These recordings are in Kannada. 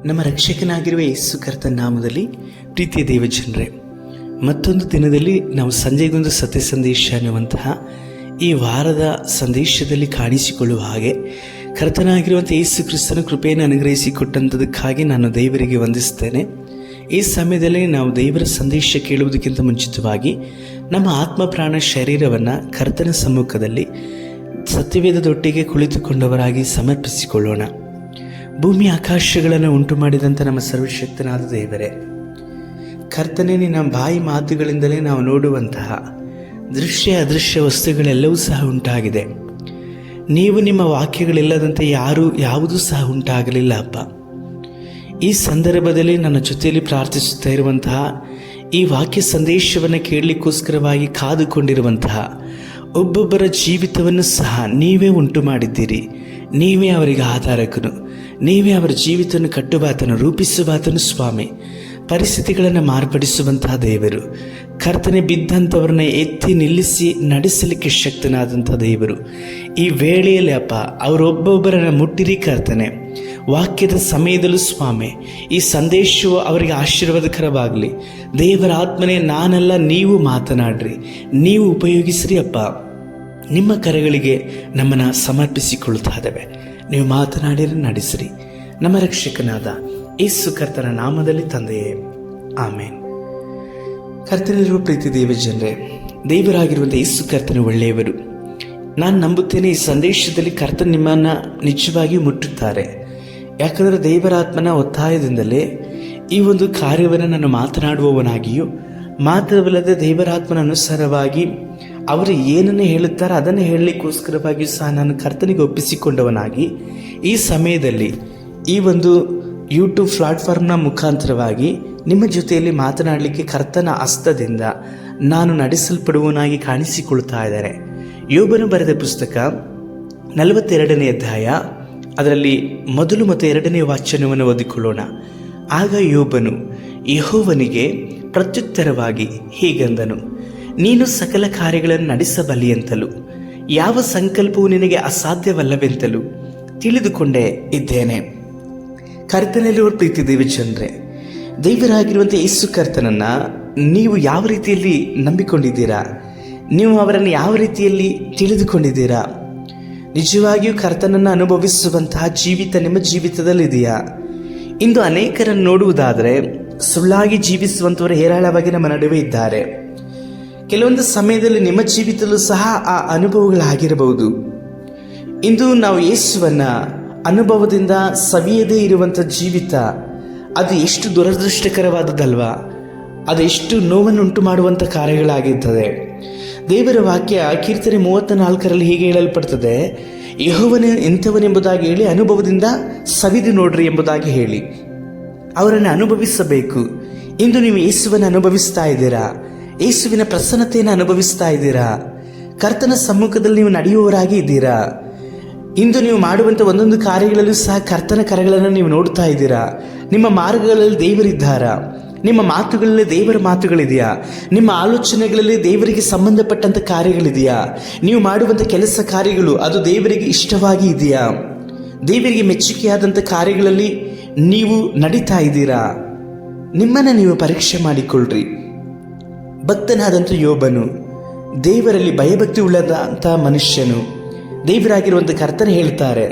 ನಮ್ಮ ರಕ್ಷಕನಾಗಿರುವ ಯೇಸು ಕರ್ತನ ನಾಮದಲ್ಲಿ ಪ್ರೀತಿಯ ದೇವಜನರೇ, ಮತ್ತೊಂದು ದಿನದಲ್ಲಿ ನಾವು ಸಂಜೆಗೊಂದು ಸತ್ಯ ಸಂದೇಶ ಅನ್ನುವಂತಹ ಈ ವಾರದ ಸಂದೇಶದಲ್ಲಿ ಕಾಣಿಸಿಕೊಳ್ಳುವ ಹಾಗೆ ಕರ್ತನಾಗಿರುವಂಥ ಯೇಸು ಕ್ರಿಸ್ತನ ಕೃಪೆಯನ್ನು ಅನುಗ್ರಹಿಸಿಕೊಟ್ಟಂಥದಕ್ಕಾಗಿ ನಾನು ದೇವರಿಗೆ ವಂದಿಸ್ತೇನೆ. ಈ ಸಮಯದಲ್ಲಿ ನಾವು ದೇವರ ಸಂದೇಶ ಕೇಳುವುದಕ್ಕಿಂತ ಮುಂಚಿತವಾಗಿ ನಮ್ಮ ಆತ್ಮ ಪ್ರಾಣ ಶರೀರವನ್ನು ಕರ್ತನ ಸಮ್ಮುಖದಲ್ಲಿ ಸತ್ಯವೇದದೊಟ್ಟಿಗೆ ಕುಳಿತುಕೊಂಡವರಾಗಿ ಸಮರ್ಪಿಸಿಕೊಳ್ಳೋಣ. ಭೂಮಿ ಆಕಾಶಗಳನ್ನು ಉಂಟು ಮಾಡಿದಂಥ ನಮ್ಮ ಸರ್ವಶಕ್ತನಾದ ದೇವರೇ, ಕರ್ತನೇ, ನಿನ್ನ ಬಾಯಿ ಮಾತುಗಳಿಂದಲೇ ನಾವು ನೋಡುವಂತಹ ದೃಶ್ಯ ಅದೃಶ್ಯ ವಸ್ತುಗಳೆಲ್ಲವೂ ಸಹ ಉಂಟಾಗಿದೆ. ನೀವು ನಿಮ್ಮ ವಾಕ್ಯಗಳಿಲ್ಲದಂತೆ ಯಾವುದೂ ಸಹ ಉಂಟಾಗಲಿಲ್ಲ ಅಪ್ಪ. ಈ ಸಂದರ್ಭದಲ್ಲಿ ನನ್ನ ಜೊತೆಯಲ್ಲಿ ಪ್ರಾರ್ಥಿಸುತ್ತಾ ಇರುವಂತಹ ಈ ವಾಕ್ಯ ಸಂದೇಶವನ್ನು ಕೇಳಲಿಕ್ಕೋಸ್ಕರವಾಗಿ ಕಾದುಕೊಂಡಿರುವಂತಹ ಒಬ್ಬೊಬ್ಬರ ಜೀವಿತವನ್ನು ಸಹ ನೀವೇ ಉಂಟು ಮಾಡಿದ್ದೀರಿ. ನೀವೇ ಅವರಿಗೆ ಆಧಾರಕನು, ನೀವೇ ಅವರ ಜೀವಿತವನ್ನು ಕಟ್ಟುವಾತನು, ರೂಪಿಸುವಾತನು ಸ್ವಾಮಿ. ಪರಿಸ್ಥಿತಿಗಳನ್ನು ಮಾರ್ಪಡಿಸುವಂತಹ ದೇವರು, ಕರ್ತನೆ ಬಿದ್ದಂಥವ್ರನ್ನ ಎತ್ತಿ ನಿಲ್ಲಿಸಿ ನಡೆಸಲಿಕ್ಕೆ ಶಕ್ತನಾದಂಥ ದೇವರು. ಈ ವೇಳೆಯಲ್ಲಿ ಅಪ್ಪ ಅವರೊಬ್ಬೊಬ್ಬರನ್ನು ಮುಟ್ಟಿರಿ ಕರ್ತನೆ. ವಾಕ್ಯದ ಸಮಯದಲ್ಲೂ ಸ್ವಾಮಿ, ಈ ಸಂದೇಶವು ಅವರಿಗೆ ಆಶೀರ್ವಾದಕರವಾಗಲಿ. ದೇವರ ಆತ್ಮನೇ, ನಾನಲ್ಲ ನೀವು ಮಾತನಾಡ್ರಿ, ನೀವು ಉಪಯೋಗಿಸ್ರಿ ಅಪ್ಪ. ನಿಮ್ಮ ಕರೆಗಳಿಗೆ ನಮ್ಮನ್ನು ಸಮರ್ಪಿಸಿಕೊಳ್ಳುತ್ತಾ ಇದ್ದೇವೆ. ನೀವು ಮಾತನಾಡಿರಿ, ನಡೆಸಿರಿ. ನಮ್ಮ ರಕ್ಷಕನಾದ ಯೇಸು ಕರ್ತನ ನಾಮದಲ್ಲಿ ತಂದೆಯೇ, ಆಮೇನ್. ಕರ್ತನಲ್ಲಿರುವ ಪ್ರೀತಿ ದೇವಜನರೇ, ದೇವರಾಗಿರುವಂಥ ಯೇಸು ಕರ್ತನ ಒಳ್ಳೆಯವರು. ನಾನು ನಂಬುತ್ತೇನೆ, ಈ ಸಂದೇಶದಲ್ಲಿ ಕರ್ತನ ನಿಮ್ಮನ್ನು ನಿಜವಾಗಿಯೂ ಮುಟ್ಟುತ್ತಾರೆ. ಯಾಕಂದರೆ ದೇವರಾತ್ಮನ ಒತ್ತಾಯದಿಂದಲೇ ಈ ಒಂದು ಕಾರ್ಯವನ್ನು ನಾನು ಮಾತನಾಡುವವನಾಗಿಯೂ, ಮಾತ್ರವಲ್ಲದೆ ದೇವರಾತ್ಮನ ಅನುಸಾರವಾಗಿ ಅವರು ಏನನ್ನು ಹೇಳುತ್ತಾರೆ ಅದನ್ನು ಹೇಳಲಿಕ್ಕೋಸ್ಕರವಾಗಿಯೂ ಸಹ ನಾನು ಕರ್ತನಿಗೆ ಒಪ್ಪಿಸಿಕೊಂಡವನಾಗಿ ಈ ಸಮಯದಲ್ಲಿ ಈ ಒಂದು ಯೂಟ್ಯೂಬ್ ಪ್ಲಾಟ್ಫಾರ್ಮ್ನ ಮುಖಾಂತರವಾಗಿ ನಿಮ್ಮ ಜೊತೆಯಲ್ಲಿ ಮಾತನಾಡಲಿಕ್ಕೆ ಕರ್ತನ ಹಸ್ತದಿಂದ ನಾನು ನಡೆಸಲ್ಪಡುವನಾಗಿ ಕಾಣಿಸಿಕೊಳ್ತಾ ಇದ್ದಾರೆ. ಯೋಬನು ಬರೆದ ಪುಸ್ತಕ 42ನೇ ಅಧ್ಯಾಯ, ಅದರಲ್ಲಿ 1 ಮತ್ತು 2ನೇ ವಾಚನವನ್ನು ಓದಿಕೊಳ್ಳೋಣ. ಆಗ ಯೋಬನು ಯೆಹೋವನಿಗೆ ಪ್ರತ್ಯುತ್ತರವಾಗಿ ಹೀಗೆಂದನು: ನೀನು ಸಕಲ ಕಾರ್ಯಗಳನ್ನು ನಡೆಸಬಲ್ಲಿಯಂತಲೂ ಯಾವ ಸಂಕಲ್ಪವು ನಿನಗೆ ಅಸಾಧ್ಯವಲ್ಲವೆಂತಲೂ ತಿಳಿದುಕೊಂಡೇ ಇದ್ದೇನೆ. ಕರ್ತನಲ್ಲಿರುವ ಪ್ರೀತಿ ದೇವಜನರೇ, ದೇವರಾಗಿರುವಂಥ ಯೇಸು ಕರ್ತನನ್ನು ನೀವು ಯಾವ ರೀತಿಯಲ್ಲಿ ನಂಬಿಕೊಂಡಿದ್ದೀರಾ? ನೀವು ಅವರನ್ನು ಯಾವ ರೀತಿಯಲ್ಲಿ ತಿಳಿದುಕೊಂಡಿದ್ದೀರಾ? ನಿಜವಾಗಿಯೂ ಕರ್ತನನ್ನು ಅನುಭವಿಸುವಂತಹ ಜೀವಿತ ನಿಮ್ಮ ಜೀವಿತದಲ್ಲಿದೆಯಾ? ಇಂದು ಅನೇಕರನ್ನು ನೋಡುವುದಾದರೆ ಸುಳ್ಳಾಗಿ ಜೀವಿಸುವಂಥವರು ಹೇರಾಳವಾಗಿ ನಮ್ಮ ನಡುವೆ ಇದ್ದಾರೆ. ಕೆಲವೊಂದು ಸಮಯದಲ್ಲಿ ನಿಮ್ಮ ಜೀವಿತದಲ್ಲೂ ಸಹ ಆ ಅನುಭವಗಳಾಗಿರಬಹುದು. ಇಂದು ನಾವು ಯೇಸುವನ್ನ ಅನುಭವದಿಂದ ಸವಿಯದೇ ಇರುವಂಥ ಜೀವಿತ, ಅದು ಎಷ್ಟು ದುರದೃಷ್ಟಕರವಾದದ್ದಲ್ವಾ? ಅದು ಎಷ್ಟು ನೋವನ್ನುಂಟು ಮಾಡುವಂಥ ಕಾರ್ಯಗಳಾಗಿರ್ತದೆ. ದೇವರ ವಾಕ್ಯ ಕೀರ್ತನೆ 34ರಲ್ಲಿ ಹೀಗೆ ಹೇಳಲ್ಪಡ್ತದೆ: ಯೆಹೋವನೇ ಎಂಥವನೆಂಬುದಾಗಿ ಹೇಳಿ ಅನುಭವದಿಂದ ಸವಿದು ನೋಡ್ರಿ ಎಂಬುದಾಗಿ ಹೇಳಿ ಅವರನ್ನು ಅನುಭವಿಸಬೇಕು. ಇಂದು ನೀವು ಯೇಸುವನ್ನು ಅನುಭವಿಸ್ತಾ ಇದ್ದೀರಾ? ಯೇಸುವಿನ ಪ್ರಸನ್ನತೆಯನ್ನು ಅನುಭವಿಸ್ತಾ ಇದ್ದೀರಾ? ಕರ್ತನ ಸಮ್ಮುಖದಲ್ಲಿ ನೀವು ನಡೆಯುವವರಾಗಿ ಇದ್ದೀರಾ? ಇಂದು ನೀವು ಮಾಡುವಂಥ ಒಂದೊಂದು ಕಾರ್ಯಗಳಲ್ಲೂ ಸಹ ಕರ್ತನ ಕರೆಗಳನ್ನು ನೀವು ನೋಡ್ತಾ ಇದ್ದೀರಾ? ನಿಮ್ಮ ಮಾರ್ಗಗಳಲ್ಲಿ ದೇವರಿದ್ದಾರಾ? ನಿಮ್ಮ ಮಾತುಗಳಲ್ಲಿ ದೇವರ ಮಾತುಗಳಿದೆಯಾ? ನಿಮ್ಮ ಆಲೋಚನೆಗಳಲ್ಲಿ ದೇವರಿಗೆ ಸಂಬಂಧಪಟ್ಟಂಥ ಕಾರ್ಯಗಳಿದೆಯಾ? ನೀವು ಮಾಡುವಂಥ ಕೆಲಸ ಕಾರ್ಯಗಳು ಅದು ದೇವರಿಗೆ ಇಷ್ಟವಾಗಿ ಇದೆಯಾ? ದೇವರಿಗೆ ಮೆಚ್ಚುಗೆಯಾದಂಥ ಕಾರ್ಯಗಳಲ್ಲಿ ನೀವು ನಡೀತಾ ಇದ್ದೀರಾ? ನಿಮ್ಮನ್ನು ನೀವು ಪರೀಕ್ಷೆ ಮಾಡಿಕೊಳ್ಳ್ರಿ. ಭಕ್ತನಾದಂಥ ಯೋಬನು, ದೇವರಲ್ಲಿ ಭಯಭಕ್ತಿ ಉಳ್ಳದಂಥ ಮನುಷ್ಯನು, ದೇವರಾಗಿರುವಂಥ ಕರ್ತನ ಹೇಳ್ತಾರೆ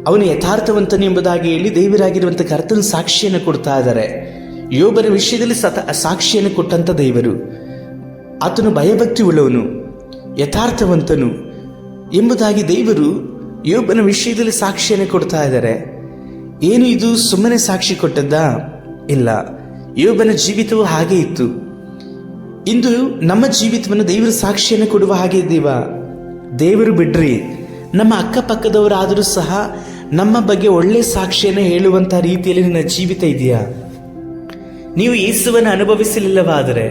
ಅವನು ಯಥಾರ್ಥವಂತನು ಎಂಬುದಾಗಿ ಹೇಳಿ ದೇವರಾಗಿರುವಂಥ ಕರ್ತನ ಸಾಕ್ಷಿಯನ್ನು ಕೊಡ್ತಾ ಇದ್ದಾರೆ. ಯೋಬನ ವಿಷಯದಲ್ಲಿ ಸಾಕ್ಷಿಯನ್ನು ಕೊಟ್ಟಂಥ ದೇವರು, ಆತನು ಭಯಭಕ್ತಿ ಉಳ್ಳವನು, ಯಥಾರ್ಥವಂತನು ಎಂಬುದಾಗಿ ದೇವರು ಯೋಬನ ವಿಷಯದಲ್ಲಿ ಸಾಕ್ಷಿಯನ್ನು ಕೊಡ್ತಾ ಇದ್ದಾರೆ. ಏನು ಇದು ಸುಮ್ಮನೆ ಸಾಕ್ಷಿ ಕೊಟ್ಟದ್ದಾ? ಇಲ್ಲ, ಯೋಬನ ಜೀವಿತವು ಹಾಗೆ ಇತ್ತು. ಇಂದು ನಮ್ಮ ಜೀವಿತವನ್ನು ದೇವರು ಸಾಕ್ಷಿಯನ್ನು ಕೊಡುವ ಹಾಗೆ ಇದ್ದೀವಾ? ದೇವರು ಬಿಡ್ರಿ, ನಮ್ಮ ಅಕ್ಕಪಕ್ಕದವರಾದರೂ ಸಹ ನಮ್ಮ ಬಗ್ಗೆ ಒಳ್ಳೆ ಸಾಕ್ಷಿಯನ್ನು ಹೇಳುವಂಥ ರೀತಿಯಲ್ಲಿ ನನ್ನ ಜೀವಿತ ಇದೆಯಾ? ನೀವು ಯೇಸುವನ್ನು ಅನುಭವಿಸಲಿಲ್ಲವಾದರೆ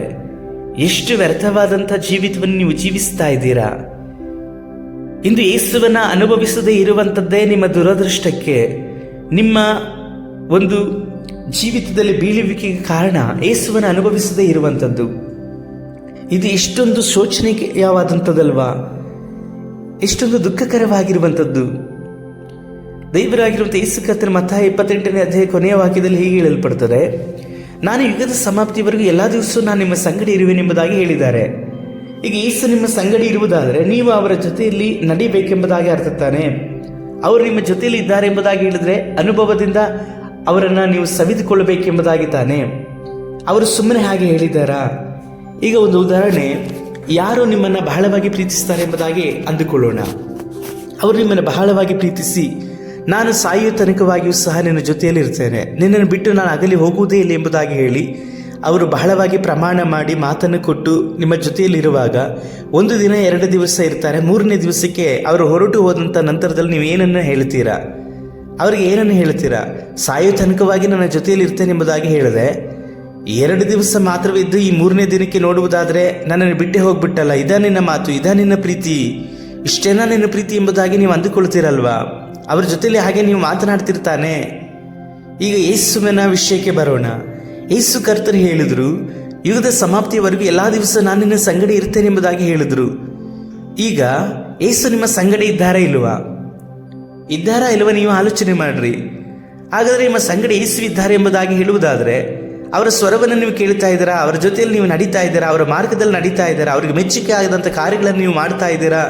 ಎಷ್ಟು ವ್ಯರ್ಥವಾದಂಥ ಜೀವಿತವನ್ನು ನೀವು ಜೀವಿಸ್ತಾ ಇದ್ದೀರಾ? ಇಂದು ಯೇಸುವನ್ನು ಅನುಭವಿಸದೇ ಇರುವಂಥದ್ದೇ ನಿಮ್ಮ ದುರದೃಷ್ಟಕ್ಕೆ, ನಿಮ್ಮ ಒಂದು ಜೀವಿತದಲ್ಲಿ ಬೀಳುವಿಕೆಗೆ ಕಾರಣ ಯೇಸುವನ್ನು ಅನುಭವಿಸದೇ ಇರುವಂಥದ್ದು. ಇದು ಎಷ್ಟೊಂದು ಶೋಚನೀಯವಾದಂಥದ್ದಲ್ವಾ? ಎಷ್ಟೊಂದು ದುಃಖಕರವಾಗಿರುವಂಥದ್ದು. ದೇವರಾಗಿರುವಂಥ ಯೇಸು ಕರ್ತನ ಮತ್ತಾಯ 28ನೇ ಅಧ್ಯಾಯ ಕೊನೆಯ ವಾಕ್ಯದಲ್ಲಿ ಹೀಗೆ ಹೇಳಲ್ಪಡ್ತದೆ, ನಾನು ಯುಗದ ಸಮಾಪ್ತಿವರೆಗೂ ಎಲ್ಲ ದಿವಸವೂ ನಾನು ನಿಮ್ಮ ಸಂಗಡ ಇರುವೆನೆಂಬುದಾಗಿ ಹೇಳಿದ್ದಾರೆ. ಈಗ ಯೇಸು ನಿಮ್ಮ ಸಂಗಡ ಇರುವುದಾದರೆ ನೀವು ಅವರ ಜೊತೆಯಲ್ಲಿ ನಡಿಬೇಕೆಂಬುದಾಗಿ ಅರ್ಥ ತಾನೆ. ಅವರು ನಿಮ್ಮ ಜೊತೆಯಲ್ಲಿ ಇದ್ದಾರೆ ಎಂಬುದಾಗಿ ಹೇಳಿದರೆ ಅನುಭವದಿಂದ ಅವರನ್ನು ನೀವು ಸವಿದುಕೊಳ್ಳಬೇಕೆಂಬುದಾಗಿ ತಾನೆ. ಅವರು ಸುಮ್ಮನೆ ಹಾಗೆ ಹೇಳಿದ್ದಾರಾ? ಈಗ ಒಂದು ಉದಾಹರಣೆ, ಯಾರು ನಿಮ್ಮನ್ನು ಬಹಳವಾಗಿ ಪ್ರೀತಿಸ್ತಾರೆ ಎಂಬುದಾಗಿ ಅಂದುಕೊಳ್ಳೋಣ. ಅವರು ನಿಮ್ಮನ್ನು ಬಹಳವಾಗಿ ಪ್ರೀತಿಸಿ, ನಾನು ಸಾಯುವ ತನಕವಾಗಿಯೂ ಸಹ ನಿನ್ನ ಜೊತೆಯಲ್ಲಿ ಇರ್ತೇನೆ, ನಿನ್ನನ್ನು ಬಿಟ್ಟು ನಾನು ಅಗಲಿ ಹೋಗುವುದೇ ಇಲ್ಲ ಎಂಬುದಾಗಿ ಹೇಳಿ ಅವರು ಬಹಳವಾಗಿ ಪ್ರಮಾಣ ಮಾಡಿ ಮಾತನ್ನು ಕೊಟ್ಟು ನಿಮ್ಮ ಜೊತೆಯಲ್ಲಿರುವಾಗ 1 ದಿನ 2 ದಿವಸ ಇರ್ತಾರೆ. 3ನೇ ದಿವಸಕ್ಕೆ ಅವರು ಹೊರಟು ಹೋದಂಥ ನಂತರದಲ್ಲಿ ನೀವು ಏನನ್ನು ಹೇಳ್ತೀರಾ? ಅವರಿಗೆ ಏನನ್ನು ಹೇಳ್ತೀರಾ? ಸಾಯುವ ತನಕವಾಗಿ ನನ್ನ ಜೊತೆಯಲ್ಲಿ ಇರ್ತೇನೆ ಎಂಬುದಾಗಿ ಹೇಳಿದೆ. 2 ದಿವಸ ಮಾತ್ರವೇ ಇದ್ದು ಈ 3ನೇ ದಿನಕ್ಕೆ ನೋಡುವುದಾದರೆ ನನ್ನನ್ನು ಬಿಟ್ಟೇ ಹೋಗ್ಬಿಟ್ಟಲ್ಲ, ಇದಾ ನಿನ್ನ ಮಾತು, ಇದಾ ನಿನ್ನ ಪ್ರೀತಿ, ಇಷ್ಟೇನಾ ನಿನ್ನ ಪ್ರೀತಿ ಎಂಬುದಾಗಿ ನೀವು ಅಂದುಕೊಳ್ತೀರಲ್ವಾ? ಅವ್ರ ಜೊತೆಯಲ್ಲಿ ಹಾಗೆ ನೀವು ಮಾತನಾಡ್ತಿರ್ತಾನೆ. ಈಗ ಯೇಸುವಿನ ವಿಷಯಕ್ಕೆ ಬರೋಣ. ಯೇಸು ಕರ್ತರು ಹೇಳಿದರು, ಯುಗದ ಸಮಾಪ್ತಿಯವರೆಗೂ ಎಲ್ಲ ದಿವಸ ನಾನು ನಿನ್ನ ಸಂಗಡ ಇರ್ತೇನೆ ಎಂಬುದಾಗಿ ಹೇಳಿದರು. ಈಗ ಯೇಸು ನಿಮ್ಮ ಸಂಗಡ ಇದ್ದಾರಾ ಇಲ್ವಾ ನೀವು ಆಲೋಚನೆ ಮಾಡ್ರಿ. ಹಾಗಾದರೆ ನಿಮ್ಮ ಸಂಗಡ ಯೇಸು ಇದ್ದಾರೆ ಎಂಬುದಾಗಿ ಹೇಳುವುದಾದರೆ ಅವರ ಸ್ವರವನ್ನು ನೀವು ಕೇಳ್ತಾ ಇದ್ದೀರಾ? ಅವರ ಜೊತೆಯಲ್ಲಿ ನೀವು ನಡೀತಾ ಇದ್ದೀರಾ? ಅವರ ಮಾರ್ಗದಲ್ಲಿ ನಡೀತಾ ಇದ್ದೀರಾ? ಅವರಿಗೆ ಮೆಚ್ಚುಗೆ ಆಗದಂಥ ಕಾರ್ಯಗಳನ್ನು ನೀವು ಮಾಡ್ತಾ ಇದ್ದೀರಾ?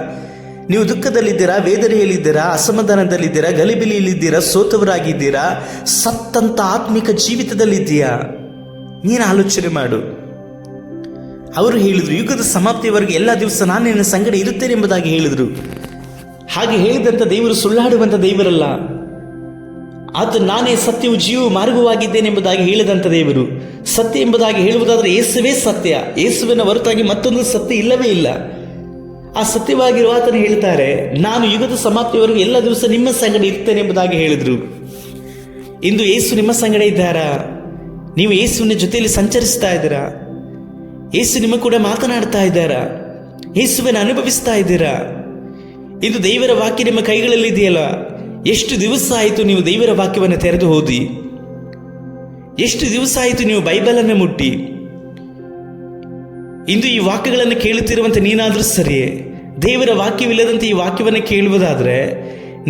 ನೀವು ದುಃಖದಲ್ಲಿದ್ದೀರಾ, ವೇದನೆಯಲ್ಲಿದ್ದೀರಾ, ಅಸಮಾಧಾನದಲ್ಲಿದ್ದೀರಾ, ಗಲಿಬಿಲಿಯಲ್ಲಿದ್ದೀರಾ, ಸೋತವರಾಗಿದ್ದೀರಾ, ಸತ್ತಂತ ಆತ್ಮಿಕ ಜೀವಿತದಲ್ಲಿದ್ದೀಯಾ? ನೀನು ಆಲೋಚನೆ ಮಾಡು. ಅವರು ಹೇಳಿದರು, ಯುಗದ ಸಮಾಪ್ತಿಯವರೆಗೆ ಎಲ್ಲ ದಿವಸ ನಾನು ನಿನ್ನ ಸಂಗಡ ಇರುತ್ತೇನೆ ಎಂಬುದಾಗಿ ಹೇಳಿದರು. ಹಾಗೆ ಹೇಳಿದಂಥ ದೇವರು ಸುಳ್ಳಾಡುವಂಥ ದೇವರಲ್ಲ. ಆತ ನಾನೇ ಸತ್ಯವು ಜೀವವು ಮಾರ್ಗವಾಗಿದ್ದೇನೆ ಎಂಬುದಾಗಿ ಹೇಳಿದಂಥ ದೇವರು. ಸತ್ಯ ಎಂಬುದಾಗಿ ಹೇಳುವುದಾದರೆ ಯೇಸುವೇ ಸತ್ಯ. ಯೇಸುವಿನ ಹೊರತಾಗಿ ಮತ್ತೊಂದು ಸತ್ಯ ಇಲ್ಲವೇ ಇಲ್ಲ. ಆ ಸತ್ಯವಾಗಿರುವ ಆತನು ಹೇಳ್ತಾರೆ, ನಾನು ಯುಗದ ಸಮಾಪ್ತಿಯವರೆಗೂ ಎಲ್ಲ ದಿವಸ ನಿಮ್ಮ ಸಂಗಡ ಇರ್ತೇನೆ ಎಂಬುದಾಗಿ ಹೇಳಿದರು. ಇಂದು ಯೇಸು ನಿಮ್ಮ ಸಂಗಡ ಇದ್ದಾರಾ? ನೀವು ಯೇಸುವಿನ ಜೊತೆಯಲ್ಲಿ ಸಂಚರಿಸ್ತಾ ಇದ್ದೀರಾ? ಯೇಸು ನಿಮ್ಮ ಕೂಡ ಮಾತನಾಡ್ತಾ ಇದ್ದಾರಾ? ಯೇಸುವನ್ನು ಅನುಭವಿಸ್ತಾ ಇದ್ದೀರಾ? ಇಂದು ದೇವರ ವಾಕ್ಯ ನಿಮ್ಮ ಕೈಗಳಲ್ಲಿ ಇದೆಯಲ್ಲ. ಎಷ್ಟು ದಿವಸ ಆಯಿತು ನೀವು ದೇವರ ವಾಕ್ಯವನ್ನು ತೆರೆದು ಓದಿ? ಎಷ್ಟು ದಿವಸ ಆಯಿತು ನೀವು ಬೈಬಲನ್ನು ಮುಟ್ಟಿ? ಇಂದು ಈ ವಾಕ್ಯಗಳನ್ನು ಕೇಳುತ್ತಿರುವಂತೆ ನೀನಾದರೂ ಸರಿಯೇ. ದೇವರ ವಾಕ್ಯವಿಲ್ಲದಂತೆ ಈ ವಾಕ್ಯವನ್ನು ಕೇಳುವುದಾದರೆ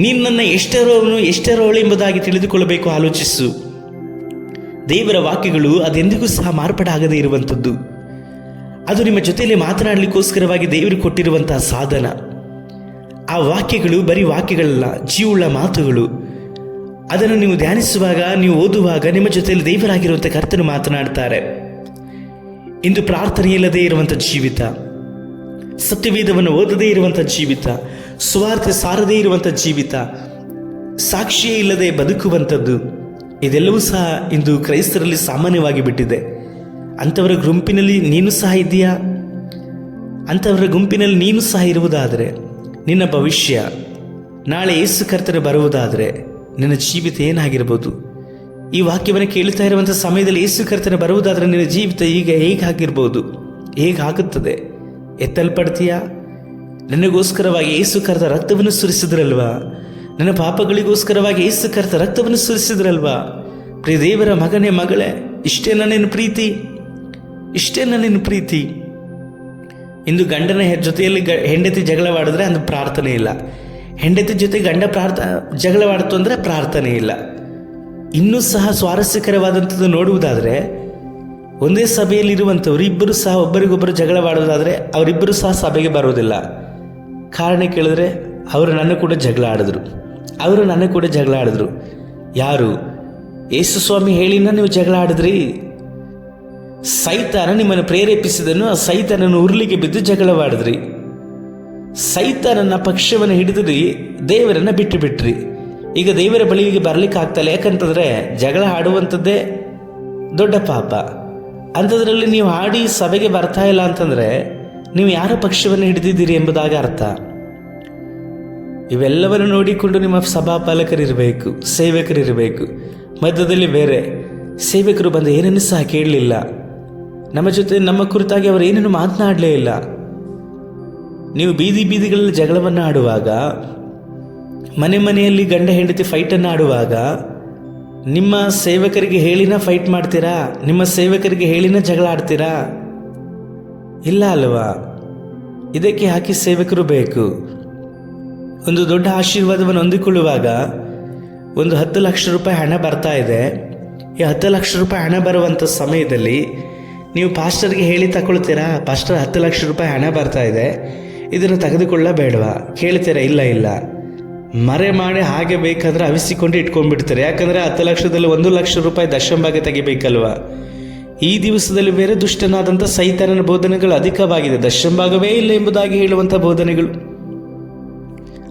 ನಿನ್ನನ್ನು ಎಷ್ಟರವಳು ಎಂಬುದಾಗಿ ತಿಳಿದುಕೊಳ್ಳಬೇಕು. ಆಲೋಚಿಸು. ದೇವರ ವಾಕ್ಯಗಳು ಅದೆಂದಿಗೂ ಸಹ ಮಾರ್ಪಾಡಾಗದೇ ಇರುವಂಥದ್ದು. ಅದು ನಿಮ್ಮ ಜೊತೆಯಲ್ಲಿ ಮಾತನಾಡಲಿಕ್ಕೋಸ್ಕರವಾಗಿ ದೇವರು ಕೊಟ್ಟಿರುವಂತಹ ಸಾಧನ. ಆ ವಾಕ್ಯಗಳು ಬರೀ ವಾಕ್ಯಗಳಲ್ಲ, ಜೀವವುಳ್ಳ ಮಾತುಗಳು. ಅದನ್ನು ನೀವು ಧ್ಯಾನಿಸುವಾಗ, ನೀವು ಓದುವಾಗ ನಿಮ್ಮ ಜೊತೆಯಲ್ಲಿ ದೇವರಾಗಿರುವಂಥ ಕರ್ತನು ಮಾತನಾಡ್ತಾರೆ. ಇಂದು ಪ್ರಾರ್ಥನೆ ಇಲ್ಲದೆ ಇರುವಂಥ ಜೀವಿತ, ಸತ್ಯವೇದವನ್ನು ಓದದೇ ಇರುವಂಥ ಜೀವಿತ, ಸುವಾರ್ತೆ ಸಾರದೇ ಇರುವಂಥ ಜೀವಿತ, ಸಾಕ್ಷಿಯೇ ಇಲ್ಲದೆ ಬದುಕುವಂಥದ್ದು, ಇದೆಲ್ಲವೂ ಸಹ ಇಂದು ಕ್ರೈಸ್ತರಲ್ಲಿ ಸಾಮಾನ್ಯವಾಗಿ ಬಿಟ್ಟಿದೆ. ಅಂಥವರ ಗುಂಪಿನಲ್ಲಿ ನೀನು ಸಹ ಇದೆಯಾ? ಅಂಥವರ ಗುಂಪಿನಲ್ಲಿ ನೀನು ಸಹ ಇರುವುದಾದರೆ ನಿನ್ನ ಭವಿಷ್ಯ, ನಾಳೆ ಯೇಸು ಕರ್ತರು ಬರುವುದಾದರೆ ನಿನ್ನ ಜೀವಿತ ಏನಾಗಿರ್ಬೋದು? ಈ ವಾಕ್ಯವನ್ನು ಕೇಳ್ತಾ ಇರುವಂಥ ಸಮಯದಲ್ಲಿ ಯೇಸು ಕರ್ತರು ಬರುವುದಾದರೆ ನಿನ್ನ ಜೀವಿತ ಈಗ ಹೇಗಾಗಿರ್ಬೋದು? ಹೇಗಾಗುತ್ತದೆ? ಎತ್ತಲ್ಪಡ್ತೀಯಾ? ನನಗೋಸ್ಕರವಾಗಿ ಯೇಸು ಕರ್ತ ರಕ್ತವನ್ನು ಸುರಿಸಿದ್ರಲ್ವಾ? ನನ್ನ ಪಾಪಗಳಿಗೋಸ್ಕರವಾಗಿ ಯೇಸು ಕರ್ತ ರಕ್ತವನ್ನು ಸುರಿಸಿದ್ರಲ್ವಾ? ಪ್ರಿಯ ದೇವರ ಮಗನೇ, ಮಗಳೇ, ಇಷ್ಟೇ ನನ್ನೇನು ಪ್ರೀತಿ, ಇಷ್ಟೇ ನನ್ನೇನು ಪ್ರೀತಿ. ಇಂದು ಗಂಡನ ಜೊತೆಯಲ್ಲಿ ಹೆಂಡತಿ ಜಗಳವಾಡಿದ್ರೆ ಅದು ಪ್ರಾರ್ಥನೆ ಇಲ್ಲ. ಹೆಂಡತಿ ಜೊತೆ ಗಂಡ ಜಗಳವಾಡ್ತು ಅಂದರೆ ಪ್ರಾರ್ಥನೆ ಇಲ್ಲ. ಇನ್ನೂ ಸಹ ಸ್ವಾರಸ್ಯಕರವಾದಂಥದ್ದು ನೋಡುವುದಾದರೆ, ಒಂದೇ ಸಭೆಯಲ್ಲಿರುವಂಥವ್ರು ಇಬ್ಬರು ಸಹ ಒಬ್ಬರಿಗೊಬ್ಬರು ಜಗಳವಾಡುವುದಾದರೆ ಅವರಿಬ್ಬರು ಸಹ ಸಭೆಗೆ ಬರೋದಿಲ್ಲ. ಕಾರಣ ಕೇಳಿದ್ರೆ, ಅವರು ನನ್ನ ಕೂಡ ಜಗಳ ಆಡಿದ್ರು. ಯಾರು? ಯೇಸು ಸ್ವಾಮಿ ಹೇಳಿನ ನೀವು ಜಗಳ ಆಡಿದ್ರಿ. ಸೈತಾನ ನಿಮ್ಮನ್ನು ಪ್ರೇರೇಪಿಸಿದನು. ಆ ಸೈತಾನನ್ನು ಉರುಳಿಗೆ ಬಿದ್ದು ಜಗಳವಾಡಿದ್ರಿ. ಸೈತಾನನ ಪಕ್ಷವನ್ನು ಹಿಡಿದ್ರಿ, ದೇವರನ್ನು ಬಿಟ್ಟು ಬಿಟ್ರಿ. ಈಗ ದೇವರ ಬಳಿಗೆ ಬರಲಿಕ್ಕೆ ಆಗ್ತಾಯಿಲ್ಲ. ಯಾಕಂತಂದರೆ ಜಗಳ ಆಡುವಂಥದ್ದೇ ದೊಡ್ಡ ಪಾಪ. ಅಂಥದ್ರಲ್ಲಿ ನೀವು ಆಡಿ ಸಭೆಗೆ ಬರ್ತಾ ಇಲ್ಲ ಅಂತಂದರೆ ನೀವು ಯಾರ ಪಕ್ಷವನ್ನು ಹಿಡಿದಿದ್ದೀರಿ ಎಂಬುದಾಗಿ ಅರ್ಥ. ಇವೆಲ್ಲವನ್ನು ನೋಡಿಕೊಂಡು ನಿಮ್ಮ ಸಭಾಪಾಲಕರಿರಬೇಕು, ಸೇವಕರಿರಬೇಕು. ಮಧ್ಯದಲ್ಲಿ ಬೇರೆ ಸೇವಕರು ಬಂದು ಏನನ್ನು ಸಹ ಕೇಳಲಿಲ್ಲ. ನಮ್ಮ ಜೊತೆ ನಮ್ಮ ಕುರಿತಾಗಿ ಅವರು ಏನನ್ನು ಮಾತನಾಡಲೇ ಇಲ್ಲ. ನೀವು ಬೀದಿಗಳಲ್ಲಿ ಜಗಳವನ್ನು ಆಡುವಾಗ, ಮನೆಯಲ್ಲಿ ಗಂಡ ಹೆಂಡತಿ ಫೈಟನ್ನು ಆಡುವಾಗ ನಿಮ್ಮ ಸೇವಕರಿಗೆ ಹೇಳಿನ ಫೈಟ್ ಮಾಡ್ತೀರಾ? ನಿಮ್ಮ ಸೇವಕರಿಗೆ ಹೇಳಿನ ಜಗಳ ಆಡ್ತೀರಾ? ಇಲ್ಲ ಅಲ್ವಾ? ಇದಕ್ಕೆ ಹಾಕಿ ಸೇವಕರು ಬೇಕು. ಒಂದು ದೊಡ್ಡ ಆಶೀರ್ವಾದವನ್ನು ಹೊಂದಿಕೊಳ್ಳುವಾಗ ಒಂದು 10 ಲಕ್ಷ ರೂಪಾಯಿ ಹಣ ಬರ್ತಾ ಇದೆ. ಈ 10 ಲಕ್ಷ ರೂಪಾಯಿ ಹಣ ಬರುವಂಥ ಸಮಯದಲ್ಲಿ ನೀವು ಪಾಸ್ಟರ್ಗೆ ಹೇಳಿ ತಗೊಳ್ತೀರಾ, ಪಾಸ್ಟರ್ 10 ಲಕ್ಷ ರೂಪಾಯಿ ಹಣ ಬರ್ತಾ ಇದೆ, ಇದನ್ನು ತೆಗೆದುಕೊಳ್ಳಬೇಡವಾ? ಕೇಳ್ತೀರಾ? ಇಲ್ಲ, ಮರೆ ಮಾಡಿ ಹಾಗೆ ಬೇಕಾದ್ರೆ ಅವಿಸಿಕೊಂಡು ಇಟ್ಕೊಂಡ್ಬಿಡ್ತಾರೆ. ಯಾಕಂದರೆ 10 ಲಕ್ಷದಲ್ಲಿ 1 ಲಕ್ಷ ರೂಪಾಯಿ ದಶಂಭಾಗ ತೆಗಿಬೇಕಲ್ವ? ಈ ದಿವಸದಲ್ಲಿ ಬೇರೆ ದುಷ್ಟನಾದಂಥ ಸೈತಾನನ ಬೋಧನೆಗಳು ಅಧಿಕವಾಗಿದೆ. ದಶಂಭಾಗವೇ ಇಲ್ಲ ಎಂಬುದಾಗಿ ಹೇಳುವಂಥ ಬೋಧನೆಗಳು,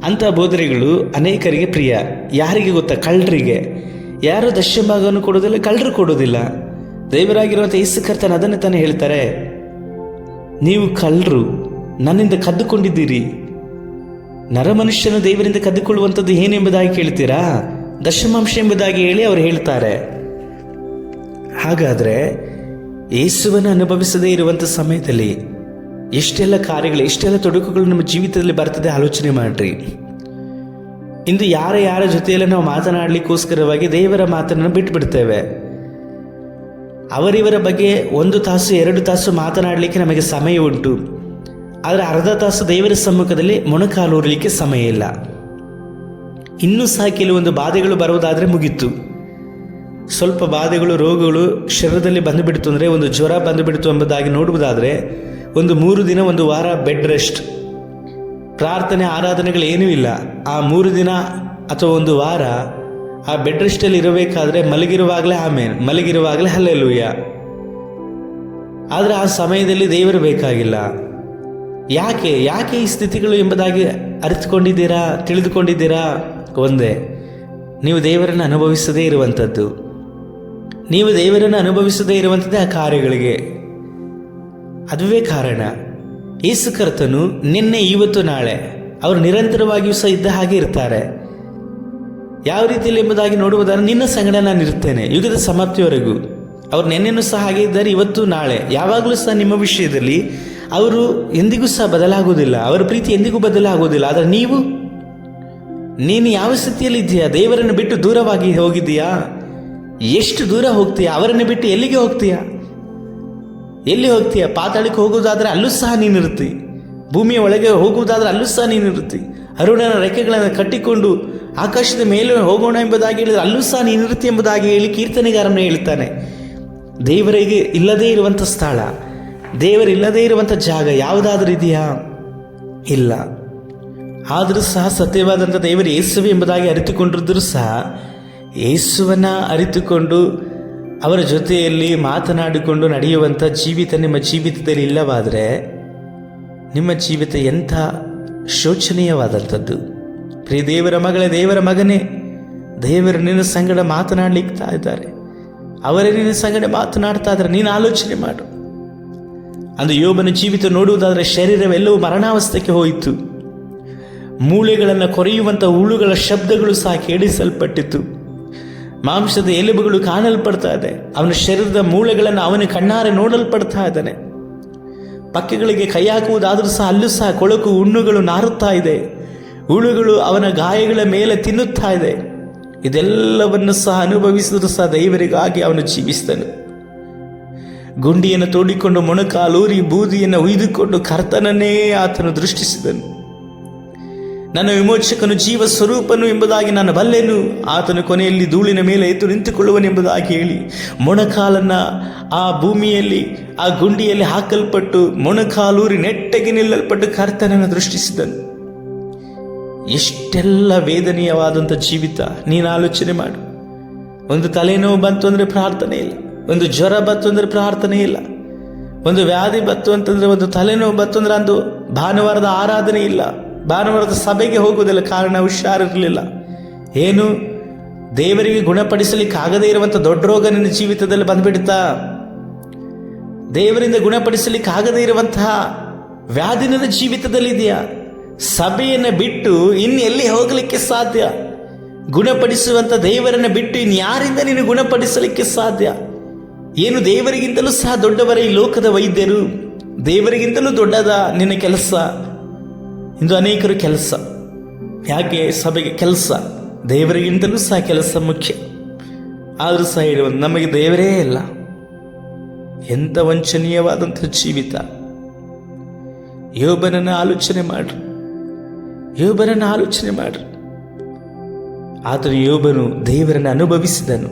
ಅಂಥ ಬೋಧನೆಗಳು ಅನೇಕರಿಗೆ ಪ್ರಿಯ. ಯಾರಿಗೆ ಗೊತ್ತಾ? ಕಳ್ಳರಿಗೆ. ಯಾರು ದಶಂಭಾಗವನ್ನು ಕೊಡೋದಿಲ್ಲ, ಕಳ್ಳರು ಕೊಡೋದಿಲ್ಲ. ದೇವರಾಗಿರುವಂಥ ಯೇಸು ಕರ್ತನ ಅದನ್ನೇ ತಾನೇ ಹೇಳ್ತಾರೆ, ನೀವು ಕಳ್ಳರು, ನನ್ನಿಂದ ಕದ್ದುಕೊಂಡಿದ್ದೀರಿ. ನರಮನುಷ್ಯನ ದೇವರಿಂದ ಕದ್ದುಕೊಳ್ಳುವಂಥದ್ದು ಏನೆಂಬುದಾಗಿ ಕೇಳ್ತೀರಾ? ದಶಮಾಂಶ ಎಂಬುದಾಗಿ ಹೇಳಿ ಅವರು ಹೇಳ್ತಾರೆ. ಹಾಗಾದರೆ ಯೇಸುವನ್ನು ಅನುಭವಿಸದೇ ಇರುವಂಥ ಸಮಯದಲ್ಲಿ ಎಷ್ಟೆಲ್ಲ ಕಾರ್ಯಗಳು, ಎಷ್ಟೆಲ್ಲ ತೊಡಕುಗಳು ನಮ್ಮ ಜೀವಿತದಲ್ಲಿ ಬರ್ತದೆ ಆಲೋಚನೆ ಮಾಡಿರಿ. ಇಂದು ಯಾರ ಜೊತೆಯಲ್ಲ ನಾವು ಮಾತನಾಡಲಿಕ್ಕೋಸ್ಕರವಾಗಿ ದೇವರ ಮಾತನ್ನು ಬಿಟ್ಟುಬಿಡ್ತೇವೆ. ಅವರಿವರ ಬಗ್ಗೆ 1 ತಾಸು 2 ತಾಸು ಮಾತನಾಡಲಿಕ್ಕೆ ನಮಗೆ ಸಮಯ ಉಂಟು, ಆದರೆ ಅರ್ಧ ತಾಸು ದೇವರ ಸಮ್ಮುಖದಲ್ಲಿ ಮೊಣಕಾಲೂರಲಿಕ್ಕೆ ಸಮಯ ಇಲ್ಲ. ಇನ್ನೂ ಸಹ ಕೆಲವೊಂದು ಬಾಧೆಗಳು ಬರುವುದಾದರೆ ಮುಗೀತು. ಸ್ವಲ್ಪ ಬಾಧೆಗಳು, ರೋಗಗಳು ಶರೀರದಲ್ಲಿ ಬಂದುಬಿಡ್ತು ಅಂದರೆ, ಒಂದು ಜ್ವರ ಬಂದುಬಿಡ್ತು ಎಂಬುದಾಗಿ ನೋಡುವುದಾದರೆ, ಒಂದು 3 ದಿನ 1 ವಾರ ಬೆಡ್ ರೆಸ್ಟ್, ಪ್ರಾರ್ಥನೆ ಆರಾಧನೆಗಳು ಏನೂ ಇಲ್ಲ. ಆ 3 ದಿನ ಅಥವಾ 1 ವಾರ ಆ ಬೆಡ್ ರೆಸ್ಟಲ್ಲಿ ಇರಬೇಕಾದ್ರೆ ಮಲಗಿರುವಾಗಲೇ ಆಮೇನ್, ಮಲಗಿರುವಾಗಲೇ ಹಲ್ಲೆಲೂಯ. ಆದರೆ ಆ ಸಮಯದಲ್ಲಿ ದೇವರು ಬೇಕಾಗಿಲ್ಲ. ಯಾಕೆ ಈ ಸ್ಥಿತಿಗಳು ಎಂಬುದಾಗಿ ಅರಿತುಕೊಂಡಿದ್ದೀರಾ, ತಿಳಿದುಕೊಂಡಿದ್ದೀರಾ? ಒಂದೇ, ನೀವು ದೇವರನ್ನು ಅನುಭವಿಸದೇ ಇರುವಂಥದ್ದು. ನೀವು ದೇವರನ್ನು ಅನುಭವಿಸದೇ ಇರುವಂಥದ್ದೇ ಆ ಕಾರ್ಯಗಳಿಗೆ. ಅದುವೇ ಕಾರಣ. ಯೇಸು ಕರ್ತನು ನಿನ್ನೆ, ಇವತ್ತು, ನಾಳೆ ಅವರು ನಿರಂತರವಾಗಿಯೂ ಸಹ ಇದ್ದ ಹಾಗೆ ಇರ್ತಾರೆ. ಯಾವ ರೀತಿಯಲ್ಲಿ ಎಂಬುದಾಗಿ ನೋಡುವುದಾದ್ರೆ, ನಿನ್ನ ಸಂಗಡ ನಾನು ಇರ್ತೇನೆ ಯುಗದ ಸಮಾಪ್ತಿಯವರೆಗೂ. ಅವರು ನೆನ್ನೆನೂ ಸಹ ಹಾಗೆ ಇದ್ದಾರೆ, ಇವತ್ತು ನಾಳೆ ಯಾವಾಗಲೂ ಸಹ ನಿಮ್ಮ ವಿಷಯದಲ್ಲಿ ಅವರು ಎಂದಿಗೂ ಸಹ ಬದಲಾಗುವುದಿಲ್ಲ. ಅವರ ಪ್ರೀತಿ ಎಂದಿಗೂ ಬದಲಾಗುವುದಿಲ್ಲ. ಆದರೆ ನೀನು ಯಾವ ಸ್ಥಿತಿಯಲ್ಲಿ ಇದ್ದೀಯಾ? ದೇವರನ್ನು ಬಿಟ್ಟು ದೂರವಾಗಿ ಹೋಗಿದ್ದೀಯಾ? ಎಷ್ಟು ದೂರ ಹೋಗ್ತೀಯಾ? ಅವರನ್ನು ಬಿಟ್ಟು ಎಲ್ಲಿಗೆ ಹೋಗ್ತೀಯಾ? ಎಲ್ಲಿ ಹೋಗ್ತೀಯಾ? ಪಾತಾಳಕ್ಕೆ ಹೋಗುವುದಾದರೆ ಅಲ್ಲೂ ಸಹ ನೀನಿರುತ್ತಿ. ಭೂಮಿಯ ಒಳಗೆ ಹೋಗುವುದಾದರೆ ಅಲ್ಲೂ ಸಹ ನೀನಿರುತ್ತಿ. ಅರುಣನ ರೆಕ್ಕೆಗಳನ್ನು ಕಟ್ಟಿಕೊಂಡು ಆಕಾಶದ ಮೇಲೆ ಹೋಗೋಣ ಎಂಬುದಾಗಿ ಹೇಳಿದರೆ ಅಲ್ಲೂ ಸಹ ನೀನಿರುತ್ತಿ ಎಂಬುದಾಗಿ ಹೇಳಿ ಕೀರ್ತನೆಗಾರನು ಹೇಳ್ತಾನೆ. ದೇವರಿಗೆ ಇಲ್ಲದೇ ಇರುವಂಥ ಸ್ಥಳ, ದೇವರಿಲ್ಲದೇ ಇರುವಂಥ ಜಾಗ ಯಾವುದಾದ್ರೂ ಇದೆಯಾ? ಇಲ್ಲ. ಆದರೂ ಸಹ ಸತ್ಯವಾದಂಥ ದೇವರು ಯೇಸುವೆ ಎಂಬುದಾಗಿ ಅರಿತುಕೊಂಡಿದ್ದರೂ ಸಹ, ಯೇಸುವನ್ನು ಅರಿತುಕೊಂಡು ಅವರ ಜೊತೆಯಲ್ಲಿ ಮಾತನಾಡಿಕೊಂಡು ನಡೆಯುವಂಥ ಜೀವಿತ ನಿಮ್ಮ ಜೀವಿತದಲ್ಲಿ ಇಲ್ಲವಾದರೆ ನಿಮ್ಮ ಜೀವಿತ ಎಂಥ ಶೋಚನೀಯವಾದಂಥದ್ದು. ಪ್ರಿಯ ದೇವರ ಮಗಳೇ, ದೇವರ ಮಗನೇ, ದೇವರು ನಿನ್ನ ಸಂಗಡ ಮಾತನಾಡಲಿಕ್ತಾ ಇದ್ದಾರೆ. ಅವರೇ ನಿನ್ನ ಸಂಗಡ ಮಾತನಾಡ್ತಾ ಇದ್ದಾರೆ. ನೀನು ಆಲೋಚನೆ ಮಾಡು. ಅಂದು ಯೋಬನ ಜೀವಿತ ನೋಡುವುದಾದರೆ ಶರೀರವೆಲ್ಲವೂ ಮರಣಾವಸ್ಥೆಗೆ ಹೋಯಿತು. ಮೂಳೆಗಳನ್ನು ಕೊರೆಯುವಂಥ ಹುಳುಗಳ ಶಬ್ದಗಳು ಸಹ ಕೇಳಿಸಲ್ಪಟ್ಟಿತು. ಮಾಂಸದ ಎಲುಬುಗಳು ಕಾಣಲ್ಪಡ್ತಾ ಇದೆ. ಅವನ ಶರೀರದ ಮೂಳೆಗಳನ್ನು ಅವನ ಕಣ್ಣಾರೆ ನೋಡಲ್ಪಡ್ತಾ ಇದ್ದಾನೆ. ಪಕ್ಕೆಗಳಿಗೆ ಕೈ ಹಾಕುವುದಾದರೂ ಸಹ ಅಲ್ಲೂ ಸಹ ಕೊಳಕು ಹುಣ್ಣುಗಳು ನಾರುತ್ತಾ ಇದೆ. ಹುಳುಗಳು ಅವನ ಗಾಯಗಳ ಮೇಲೆ ತಿನ್ನುತ್ತಾ ಇದೆ. ಇದೆಲ್ಲವನ್ನು ಸಹ ಅನುಭವಿಸಿದರೂ ಸಹ ದೇವರಿಗಾಗಿ ಅವನು ಜೀವಿಸಿದನು. ಗುಂಡಿಯನ್ನು ತೋಡಿಕೊಂಡು ಮೊಣಕಾಲೂರಿ ಬೂದಿಯನ್ನು ಉಯ್ದುಕೊಂಡು ಕರ್ತನನ್ನೇ ಆತನು ದೃಷ್ಟಿಸಿದನು. ನನ್ನ ವಿಮೋಚಕನು ಜೀವ ಸ್ವರೂಪನು ಎಂಬುದಾಗಿ ನಾನು ಬಲ್ಲೆನು. ಆತನು ಕೊನೆಯಲ್ಲಿ ಧೂಳಿನ ಮೇಲೆ ಎದ್ದು ನಿಂತುಕೊಳ್ಳುವನೆಂಬುದಾಗಿ ಹೇಳಿ ಮೊಣಕಾಲನ್ನು ಆ ಭೂಮಿಯಲ್ಲಿ, ಆ ಗುಂಡಿಯಲ್ಲಿ ಹಾಕಲ್ಪಟ್ಟು ಮೊಣಕಾಲೂರಿ ನೆಟ್ಟಗೆ ನಿಲ್ಲಲ್ಪಟ್ಟು ಕರ್ತನನ್ನು ದೃಷ್ಟಿಸಿದನು. ಎಷ್ಟೆಲ್ಲ ವೇದನೀಯವಾದಂಥ ಜೀವಿತ. ನೀನು ಆಲೋಚನೆ ಮಾಡು. ಒಂದು ತಲೆನೋವು ಬಂತು ಅಂದರೆ ಪ್ರಾರ್ಥನೆ ಇಲ್ಲ, ಒಂದು ಜ್ವರ ಬಂತು ಅಂದರೆ ಪ್ರಾರ್ಥನೆ ಇಲ್ಲ, ಒಂದು ವ್ಯಾಧಿ ಬಂತು ಅಂತಂದರೆ, ಒಂದು ತಲೆನೋವು ಬಂತು ಅಂದರೆ ಅಂದು ಭಾನುವಾರದ ಆರಾಧನೆ ಇಲ್ಲ, ಭಾನುವಾರದ ಸಭೆಗೆ ಹೋಗುವುದಿಲ್ಲ. ಕಾರಣ ಹುಷಾರಿರಲಿಲ್ಲ. ಏನು? ದೇವರಿಗೆ ಗುಣಪಡಿಸಲಿಕ್ಕಾಗದೇ ಇರುವಂಥ ದೊಡ್ಡ ರೋಗ ನಿನ್ನ ಜೀವಿತದಲ್ಲಿ ಬಂದುಬಿಡ್ತಾ? ದೇವರಿಂದ ಗುಣಪಡಿಸಲಿಕ್ಕಾಗದೇ ಇರುವಂತಹ ವ್ಯಾಧಿ ನಿನ್ನ ಜೀವಿತದಲ್ಲಿ ಇದೆಯಾ? ಸಭೆಯನ್ನು ಬಿಟ್ಟು ಇನ್ನೆಲ್ಲಿ ಹೋಗಲಿಕ್ಕೆ ಸಾಧ್ಯ? ಗುಣಪಡಿಸುವಂಥ ದೇವರನ್ನು ಬಿಟ್ಟು ಇನ್ಯಾರಿಂದ ನೀನು ಗುಣಪಡಿಸಲಿಕ್ಕೆ ಸಾಧ್ಯ? ಏನು ದೇವರಿಗಿಂತಲೂ ಸಹ ದೊಡ್ಡವರ ಈ ಲೋಕದ ವೈದ್ಯರು? ದೇವರಿಗಿಂತಲೂ ದೊಡ್ಡದ ನಿನ್ನ ಕೆಲಸ? ಇಂದು ಅನೇಕರು ಕೆಲಸ, ಯಾಕೆ ಸಭೆಗೆ ಕೆಲಸ, ದೇವರಿಗಿಂತಲೂ ಸಹ ಕೆಲಸ ಮುಖ್ಯ. ಆದರೂ ಸಹ ಹೇಳುವುದು ನಮಗೆ ದೇವರೇ ಇಲ್ಲ. ಎಂಥ ವಂಚನೀಯವಾದಂಥ ಜೀವಿತ. ಯೋಬನನ್ನು ಆಲೋಚನೆ ಮಾಡ್ರಿ, ಯೋಬನನ್ನು ಆಲೋಚನೆ ಮಾಡ್ರಿ. ಆತನು ಯೋಬನು ದೇವರನ್ನು ಅನುಭವಿಸಿದನು.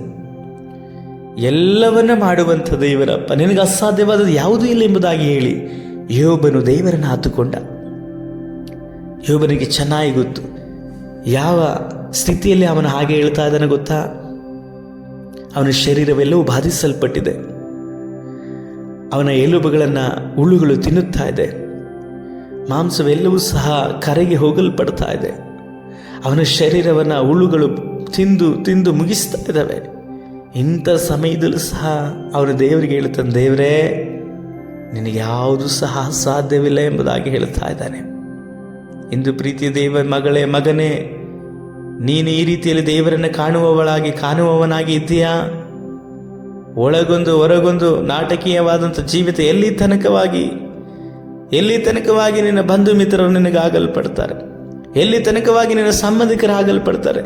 ಎಲ್ಲವನ್ನ ಮಾಡುವಂಥ ದೇವರಪ್ಪ, ನಿನಗೆ ಅಸಾಧ್ಯವಾದದ್ದು ಯಾವುದೂ ಇಲ್ಲ ಎಂಬುದಾಗಿ ಹೇಳಿ ಯೋಬನು ದೇವರನ್ನು ಆತುಕೊಂಡ. ಯೋಬನಿಗೆ ಚೆನ್ನಾಗಿ ಗೊತ್ತು ಯಾವ ಸ್ಥಿತಿಯಲ್ಲಿ ಅವನು ಹಾಗೆ ಹೇಳ್ತಾ ಇದ್ದಾನೆ ಗೊತ್ತಾ. ಅವನ ಶರೀರವೆಲ್ಲವೂ ಬಾಧಿಸಲ್ಪಟ್ಟಿದೆ. ಅವನ ಎಲುಬುಗಳನ್ನು ಹುಳುಗಳು ತಿನ್ನುತ್ತಾ ಇದೆ. ಮಾಂಸವೆಲ್ಲವೂ ಸಹ ಕರೆಗೆ ಹೋಗಲ್ಪಡ್ತಾ ಇದೆ. ಅವನ ಶರೀರವನ್ನು ಹುಳುಗಳು ತಿಂದು ತಿಂದು ಮುಗಿಸ್ತಾ ಇದ್ದಾವೆ. ಇಂಥ ಸಮಯದಲ್ಲೂ ಸಹ ಅವನು ದೇವರಿಗೆ ಹೇಳ್ತಾನೆ, ದೇವರೇ ನಿನಗೆ ಯಾವುದು ಸಹ ಸಾಧ್ಯವಿಲ್ಲ ಎಂಬುದಾಗಿ ಹೇಳ್ತಾ ಇದ್ದಾನೆ. ಇಂದು ಪ್ರೀತಿಯ ದೇವ ಮಗಳೇ, ಮಗನೇ, ನೀನು ಈ ರೀತಿಯಲ್ಲಿ ದೇವರನ್ನು ಕಾಣುವವನಾಗಿ ಇದ್ದೀಯಾ? ಒಳಗೊಂದು ಹೊರಗೊಂದು ನಾಟಕೀಯವಾದಂಥ ಜೀವಿತ ಎಲ್ಲಿ ತನಕವಾಗಿ ನಿನ್ನ ಬಂಧು ಮಿತ್ರರು ನಿನಗೆ ಆಗಲ್ಪಡ್ತಾರೆ, ಎಲ್ಲಿ ತನಕವಾಗಿ ನಿನ್ನ ಸಂಬಂಧಿಕರು ಆಗಲ್ಪಡ್ತಾರೆ,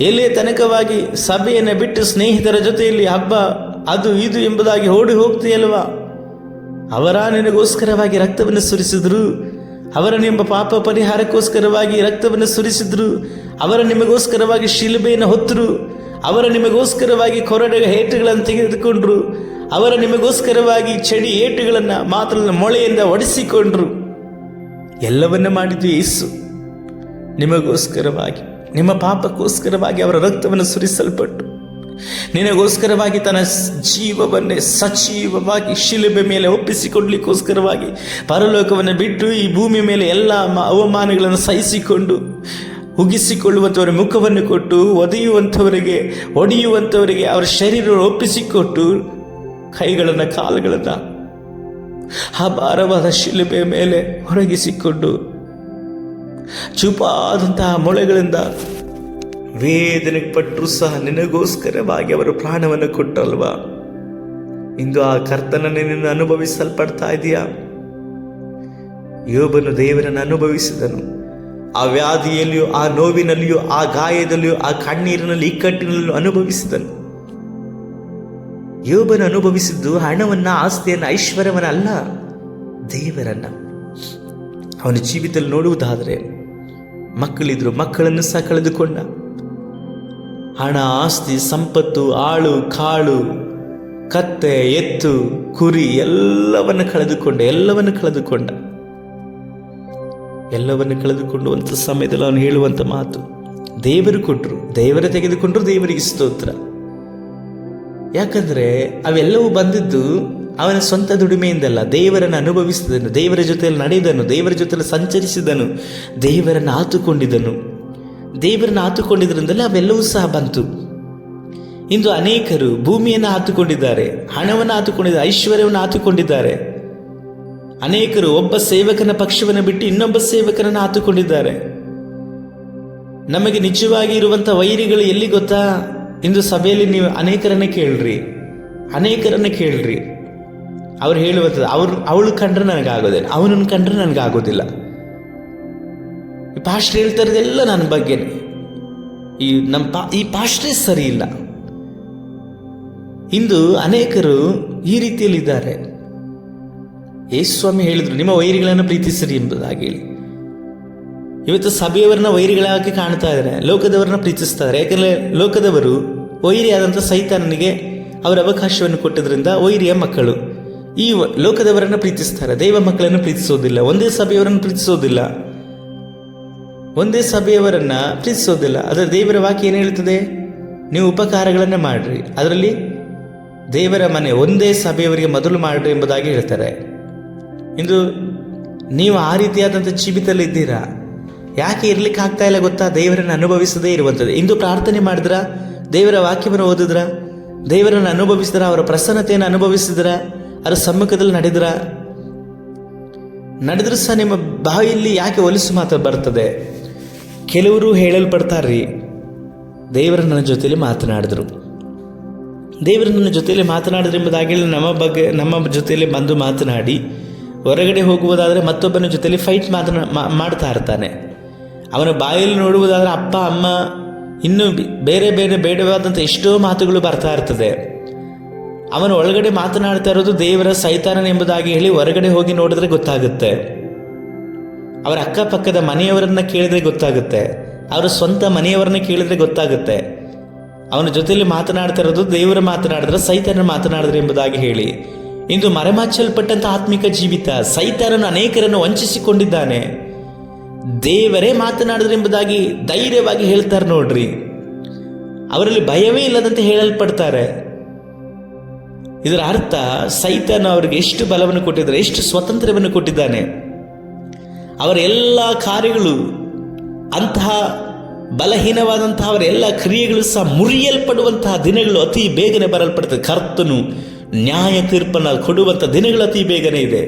ಎಲ್ಲಿ ತನಕವಾಗಿ ಸಭೆಯನ್ನು ಬಿಟ್ಟು ಸ್ನೇಹಿತರ ಜೊತೆಯಲ್ಲಿ ಹಬ್ಬ ಅದು ಇದು ಎಂಬುದಾಗಿ ಓಡಿ ಹೋಗ್ತೀಯಲ್ವಾ? ಅವರ ನಿನಗೋಸ್ಕರವಾಗಿ ರಕ್ತವನ್ನು ಸುರಿಸಿದ್ರು, ಅವರ ನಿಮ್ಮ ಪಾಪ ಪರಿಹಾರಕ್ಕೋಸ್ಕರವಾಗಿ ರಕ್ತವನ್ನು ಸುರಿಸಿದ್ರು, ಅವರ ನಿಮಗೋಸ್ಕರವಾಗಿ ಶಿಲುಬೆಯನ್ನು ಹೊತ್ತರು, ಅವರ ನಿಮಗೋಸ್ಕರವಾಗಿ ಕೊರಡೆಯ ಏಟುಗಳನ್ನು ತೆಗೆದುಕೊಂಡ್ರು, ಅವರ ನಿಮಗೋಸ್ಕರವಾಗಿ ಚಡಿ ಏಟುಗಳನ್ನು ಮಾತ್ರ ಮೊಳೆಯಿಂದ ಒಡಿಸಿಕೊಂಡ್ರು. ಎಲ್ಲವನ್ನ ಮಾಡಿದ್ದು ಯೇಸು ನಿಮಗೋಸ್ಕರವಾಗಿ, ನಿಮ್ಮ ಪಾಪಕ್ಕೋಸ್ಕರವಾಗಿ ಅವರ ರಕ್ತವನ್ನು ಸುರಿಸಲ್ಪಟ್ಟು ನಿನಗೋಸ್ಕರವಾಗಿ ತನ್ನ ಜೀವವನ್ನೇ ಸಜೀವವಾಗಿ ಶಿಲುಬೆ ಮೇಲೆ ಒಪ್ಪಿಸಿಕೊಡ್ಲಿಕ್ಕೋಸ್ಕರವಾಗಿ ಪರಲೋಕವನ್ನು ಬಿಟ್ಟು ಈ ಭೂಮಿ ಮೇಲೆ ಎಲ್ಲ ಅವಮಾನಗಳನ್ನು ಸಹಿಸಿಕೊಂಡು ಉಗಿಸಿಕೊಳ್ಳುವಂಥವರ ಮುಖವನ್ನು ಕೊಟ್ಟು ಒಡೆಯುವಂಥವರಿಗೆ ಅವರ ಶರೀರ ಒಪ್ಪಿಸಿಕೊಟ್ಟು ಕೈಗಳನ್ನು ಕಾಲುಗಳನ್ನು ಆ ಭಾರವಾದ ಶಿಲುಬೆ ಮೇಲೆ ಹೊರಗಿಸಿಕೊಂಡು ಚುಪಾದಂತಹ ಮೊಳೆಗಳಿಂದ ವೇದನೆ ಪಟ್ಟರು ಸಹ ನಿನಗೋಸ್ಕರವಾಗಿ ಅವರು ಪ್ರಾಣವನ್ನು ಕೊಟ್ಟಲ್ವಾ? ಇಂದು ಆ ಕರ್ತನನ್ನೇ ನಿನ್ನ ಅನುಭವಿಸಲ್ಪಡ್ತಾ ಇದೆಯಾ? ಯೋಬನು ದೇವರನ್ನು ಅನುಭವಿಸಿದನು. ಆ ವ್ಯಾಧಿಯಲ್ಲಿಯೂ, ಆ ನೋವಿನಲ್ಲಿಯೂ, ಆ ಗಾಯದಲ್ಲಿಯೂ, ಆ ಕಣ್ಣೀರಿನಲ್ಲಿ, ಇಕ್ಕಟ್ಟಿನಲ್ಲೂ ಅನುಭವಿಸಿದನು. ಯೋಬನು ಅನುಭವಿಸಿದ್ದು ಹಣವನ್ನ, ಆಸ್ತಿಯನ್ನ, ಐಶ್ವರ್ಯವನ್ನ ಅಲ್ಲ, ದೇವರನ್ನ. ಅವನ ಜೀವಿತದಲ್ಲಿ ನೋಡುವುದಾದರೆ ಮಕ್ಕಳಿದ್ರು, ಮಕ್ಕಳನ್ನು ಸಹ ಕಳೆದುಕೊಂಡ. ಹಣ, ಆಸ್ತಿ, ಸಂಪತ್ತು, ಆಳು ಕಾಳು, ಕತ್ತೆ, ಎತ್ತು, ಕುರಿ ಎಲ್ಲವನ್ನು ಕಳೆದುಕೊಂಡು ಒಂದು ಸಮಯದಲ್ಲಿ ಅವನು ಹೇಳುವಂಥ ಮಾತು, ದೇವರು ಕೊಟ್ಟರು, ದೇವರೇ ತೆಗೆದುಕೊಂಡ್ರು, ದೇವರಿಗೆ ಸ್ತೋತ್ರ. ಯಾಕಂದರೆ ಅವೆಲ್ಲವೂ ಬಂದಿದ್ದು ಅವನ ಸ್ವಂತ ದುಡಿಮೆಯಿಂದಲ್ಲ. ದೇವರನ್ನು ಅನುಭವಿಸಿದನು, ದೇವರ ಜೊತೆಯಲ್ಲಿ ನಡೆದನು, ದೇವರ ಜೊತೆಯಲ್ಲಿ ಸಂಚರಿಸಿದನು, ದೇವರನ್ನು ಆತುಕೊಂಡಿದ್ದನು. ದೇವರನ್ನು ಆತುಕೊಂಡಿದ್ದರಿಂದಲೇ ಅವೆಲ್ಲವೂ ಸಹ ಬಂತು. ಇಂದು ಅನೇಕರು ಭೂಮಿಯನ್ನು ಆತುಕೊಂಡಿದ್ದಾರೆ, ಹಣವನ್ನು ಆತುಕೊಂಡಿದ್ದಾರೆ, ಐಶ್ವರ್ಯವನ್ನು ಆತುಕೊಂಡಿದ್ದಾರೆ. ಅನೇಕರು ಒಬ್ಬ ಸೇವಕನ ಪಕ್ಷವನ್ನು ಬಿಟ್ಟು ಇನ್ನೊಬ್ಬ ಸೇವಕನನ್ನು ಆತುಕೊಂಡಿದ್ದಾರೆ. ನಮಗೆ ನಿಜವಾಗಿ ಇರುವಂಥ ವೈರಿಗಳು ಎಲ್ಲಿ ಗೊತ್ತಾ? ಇಂದು ಸಭೆಯಲ್ಲಿ ನೀವು ಅನೇಕರನ್ನ ಕೇಳ್ರಿ, ಅವ್ರು ಹೇಳುವಂಥದ್ದು, ಅವಳು ಕಂಡ್ರೆ ನನಗಾಗೋದಿಲ್ಲ, ಅವನನ್ನು ಕಂಡ್ರೆ ನನಗಾಗೋದಿಲ್ಲ. ಈ ಪಾಸ್ಟ್ರ್ ಹೇಳ್ತಾ ಇರೋದೆಲ್ಲ ನನ್ನ ಬಗ್ಗೆನೇ, ಈ ಪಾಸ್ಟ್ರೇ ಸರಿ ಇಲ್ಲ. ಇಂದು ಅನೇಕರು ಈ ರೀತಿಯಲ್ಲಿದ್ದಾರೆ. ಯೇಸುಸ್ವಾಮಿ ಹೇಳಿದ್ರು, ನಿಮ್ಮ ವೈರಿಗಳನ್ನು ಪ್ರೀತಿಸಿರಿ ಎಂಬುದಾಗಿ ಹೇಳಿ. ಇವತ್ತು ಸಭೆಯವರನ್ನ ವೈರಿಗಳಾಗಿ ಕಾಣ್ತಾ ಇದ್ದಾರೆ, ಲೋಕದವರನ್ನ ಪ್ರೀತಿಸ್ತಾ ಇದ್ದಾರೆ. ಯಾಕಂದರೆ ಲೋಕದವರು ವೈರಿಯಾದಂಥ ಸೈತಾನನಿಗೆ ಅವರ ಅವಕಾಶವನ್ನು ಕೊಟ್ಟದ್ರಿಂದ ವೈರಿಯ ಮಕ್ಕಳು ಈ ಲೋಕದವರನ್ನು ಪ್ರೀತಿಸ್ತಾರೆ, ದೈವ ಮಕ್ಕಳನ್ನು ಪ್ರೀತಿಸೋದಿಲ್ಲ. ಒಂದೇ ಸಭೆಯವರನ್ನು ಪ್ರೀತಿಸೋದಿಲ್ಲ. ಅದರ ದೇವರ ವಾಕ್ಯ ಏನು ಹೇಳ್ತದೆ? ನೀವು ಉಪಕಾರಗಳನ್ನು ಮಾಡ್ರಿ, ಅದರಲ್ಲಿ ದೇವರ ಮನೆ ಒಂದೇ ಸಭೆಯವರಿಗೆ ಮೊದಲು ಮಾಡ್ರಿ ಎಂಬುದಾಗಿ ಹೇಳ್ತಾರೆ. ಇಂದು ನೀವು ಆ ರೀತಿಯಾದಂಥ ಜೀವಿತದಲ್ಲಿ ಇದ್ದೀರಾ. ಯಾಕೆ ಇರ್ಲಿಕ್ಕೆ ಆಗ್ತಾ ಇಲ್ಲ ಗೊತ್ತಾ? ದೇವರನ್ನು ಅನುಭವಿಸದೇ ಇರುವಂಥದ್ದು. ಇಂದು ಪ್ರಾರ್ಥನೆ ಮಾಡಿದ್ರ, ದೇವರ ವಾಕ್ಯವನ್ನು ಓದಿದ್ರ, ದೇವರನ್ನು ಅನುಭವಿಸಿದ್ರ, ಅವರ ಪ್ರಸನ್ನತೆಯನ್ನು ಅನುಭವಿಸಿದ್ರ, ಅವರ ಸಮ್ಮುಖದಲ್ಲಿ ನಡೆದ್ರು ಸಹ ನಿಮ್ಮ ಬಾಯಲ್ಲಿ ಯಾಕೆ ಹೊಲಸು ಮಾತು ಬರ್ತದೆ? ಕೆಲವರು ಹೇಳಲ್ಪಡ್ತಾರ್ರಿ, ದೇವರು ನನ್ನ ಜೊತೆಯಲ್ಲಿ ಮಾತನಾಡಿದ್ರು ಎಂಬುದಾಗಿ ನಮ್ಮ ಜೊತೆಯಲ್ಲಿ ಬಂದು ಮಾತನಾಡಿ ಹೊರಗಡೆ ಹೋಗುವುದಾದರೆ ಮತ್ತೊಬ್ಬನ ಜೊತೆಯಲ್ಲಿ ಫೈಟ್ ಮಾಡ್ತಾ ಇರ್ತಾನೆ. ಅವನ ಬಾಯಲ್ಲಿ ನೋಡುವುದಾದರೆ ಅಪ್ಪ ಅಮ್ಮ ಇನ್ನೂ ಬೇರೆ ಬೇಡವಾದಂಥ ಎಷ್ಟೋ ಮಾತುಗಳು ಬರ್ತಾ ಇರ್ತದೆ. ಅವನು ಒಳಗಡೆ ಮಾತನಾಡ್ತಾ ಇರೋದು ದೇವರ ಸೈತಾನ ಎಂಬುದಾಗಿ ಹೇಳಿ ಹೊರಗಡೆ ಹೋಗಿ ನೋಡಿದ್ರೆ ಗೊತ್ತಾಗುತ್ತೆ. ಅವರ ಅಕ್ಕಪಕ್ಕದ ಮನೆಯವರನ್ನ ಕೇಳಿದ್ರೆ ಗೊತ್ತಾಗುತ್ತೆ. ಅವರ ಸ್ವಂತ ಮನೆಯವರನ್ನ ಕೇಳಿದ್ರೆ ಗೊತ್ತಾಗುತ್ತೆ ಅವನ ಜೊತೆಯಲ್ಲಿ ಮಾತನಾಡ್ತಾ ಇರೋದು ದೇವರು ಮಾತನಾಡಿದ್ರೆ ಸೈತಾನನ ಮಾತನಾಡಿದ್ರೆ ಎಂಬುದಾಗಿ ಹೇಳಿ. ಇಂದು ಮರೆಮಾಚಲ್ಪಟ್ಟಂತ ಆತ್ಮಿಕ ಜೀವಿತ, ಸೈತಾನನು ಅನೇಕರನ್ನು ವಂಚಿಸಿಕೊಂಡಿದ್ದಾನೆ. ದೇವರೇ ಮಾತನಾಡಿದ್ರೆ ಎಂಬುದಾಗಿ ಧೈರ್ಯವಾಗಿ ಹೇಳ್ತಾರೆ ನೋಡ್ರಿ. ಅವರಲ್ಲಿ ಭಯವೇ ಇಲ್ಲದಂತೆ ಹೇಳಲ್ಪಡ್ತಾರೆ. ಇದರ ಅರ್ಥ ಸೈತಾನ ಅವರಿಗೆ ಎಷ್ಟು ಬಲವನ್ನು ಕೊಟ್ಟಿದ್ದಾರೆ, ಎಷ್ಟು ಸ್ವಾತಂತ್ರ್ಯವನ್ನು ಕೊಟ್ಟಿದ್ದಾನೆ. ಅವರ ಎಲ್ಲ ಕಾರ್ಯಗಳು, ಅಂತಹ ಬಲಹೀನವಾದಂತಹ ಅವರ ಎಲ್ಲ ಕ್ರಿಯೆಗಳು ಸಹ ಮುರಿಯಲ್ಪಡುವಂತಹ ದಿನಗಳು ಅತಿ ಬೇಗನೆ ಬರಲ್ಪಡ್ತದೆ. ಕರ್ತನು ನ್ಯಾಯ ತೀರ್ಪನ್ನು ಕೊಡುವಂಥ ದಿನಗಳು ಅತಿ ಬೇಗನೆ ಇದೆ.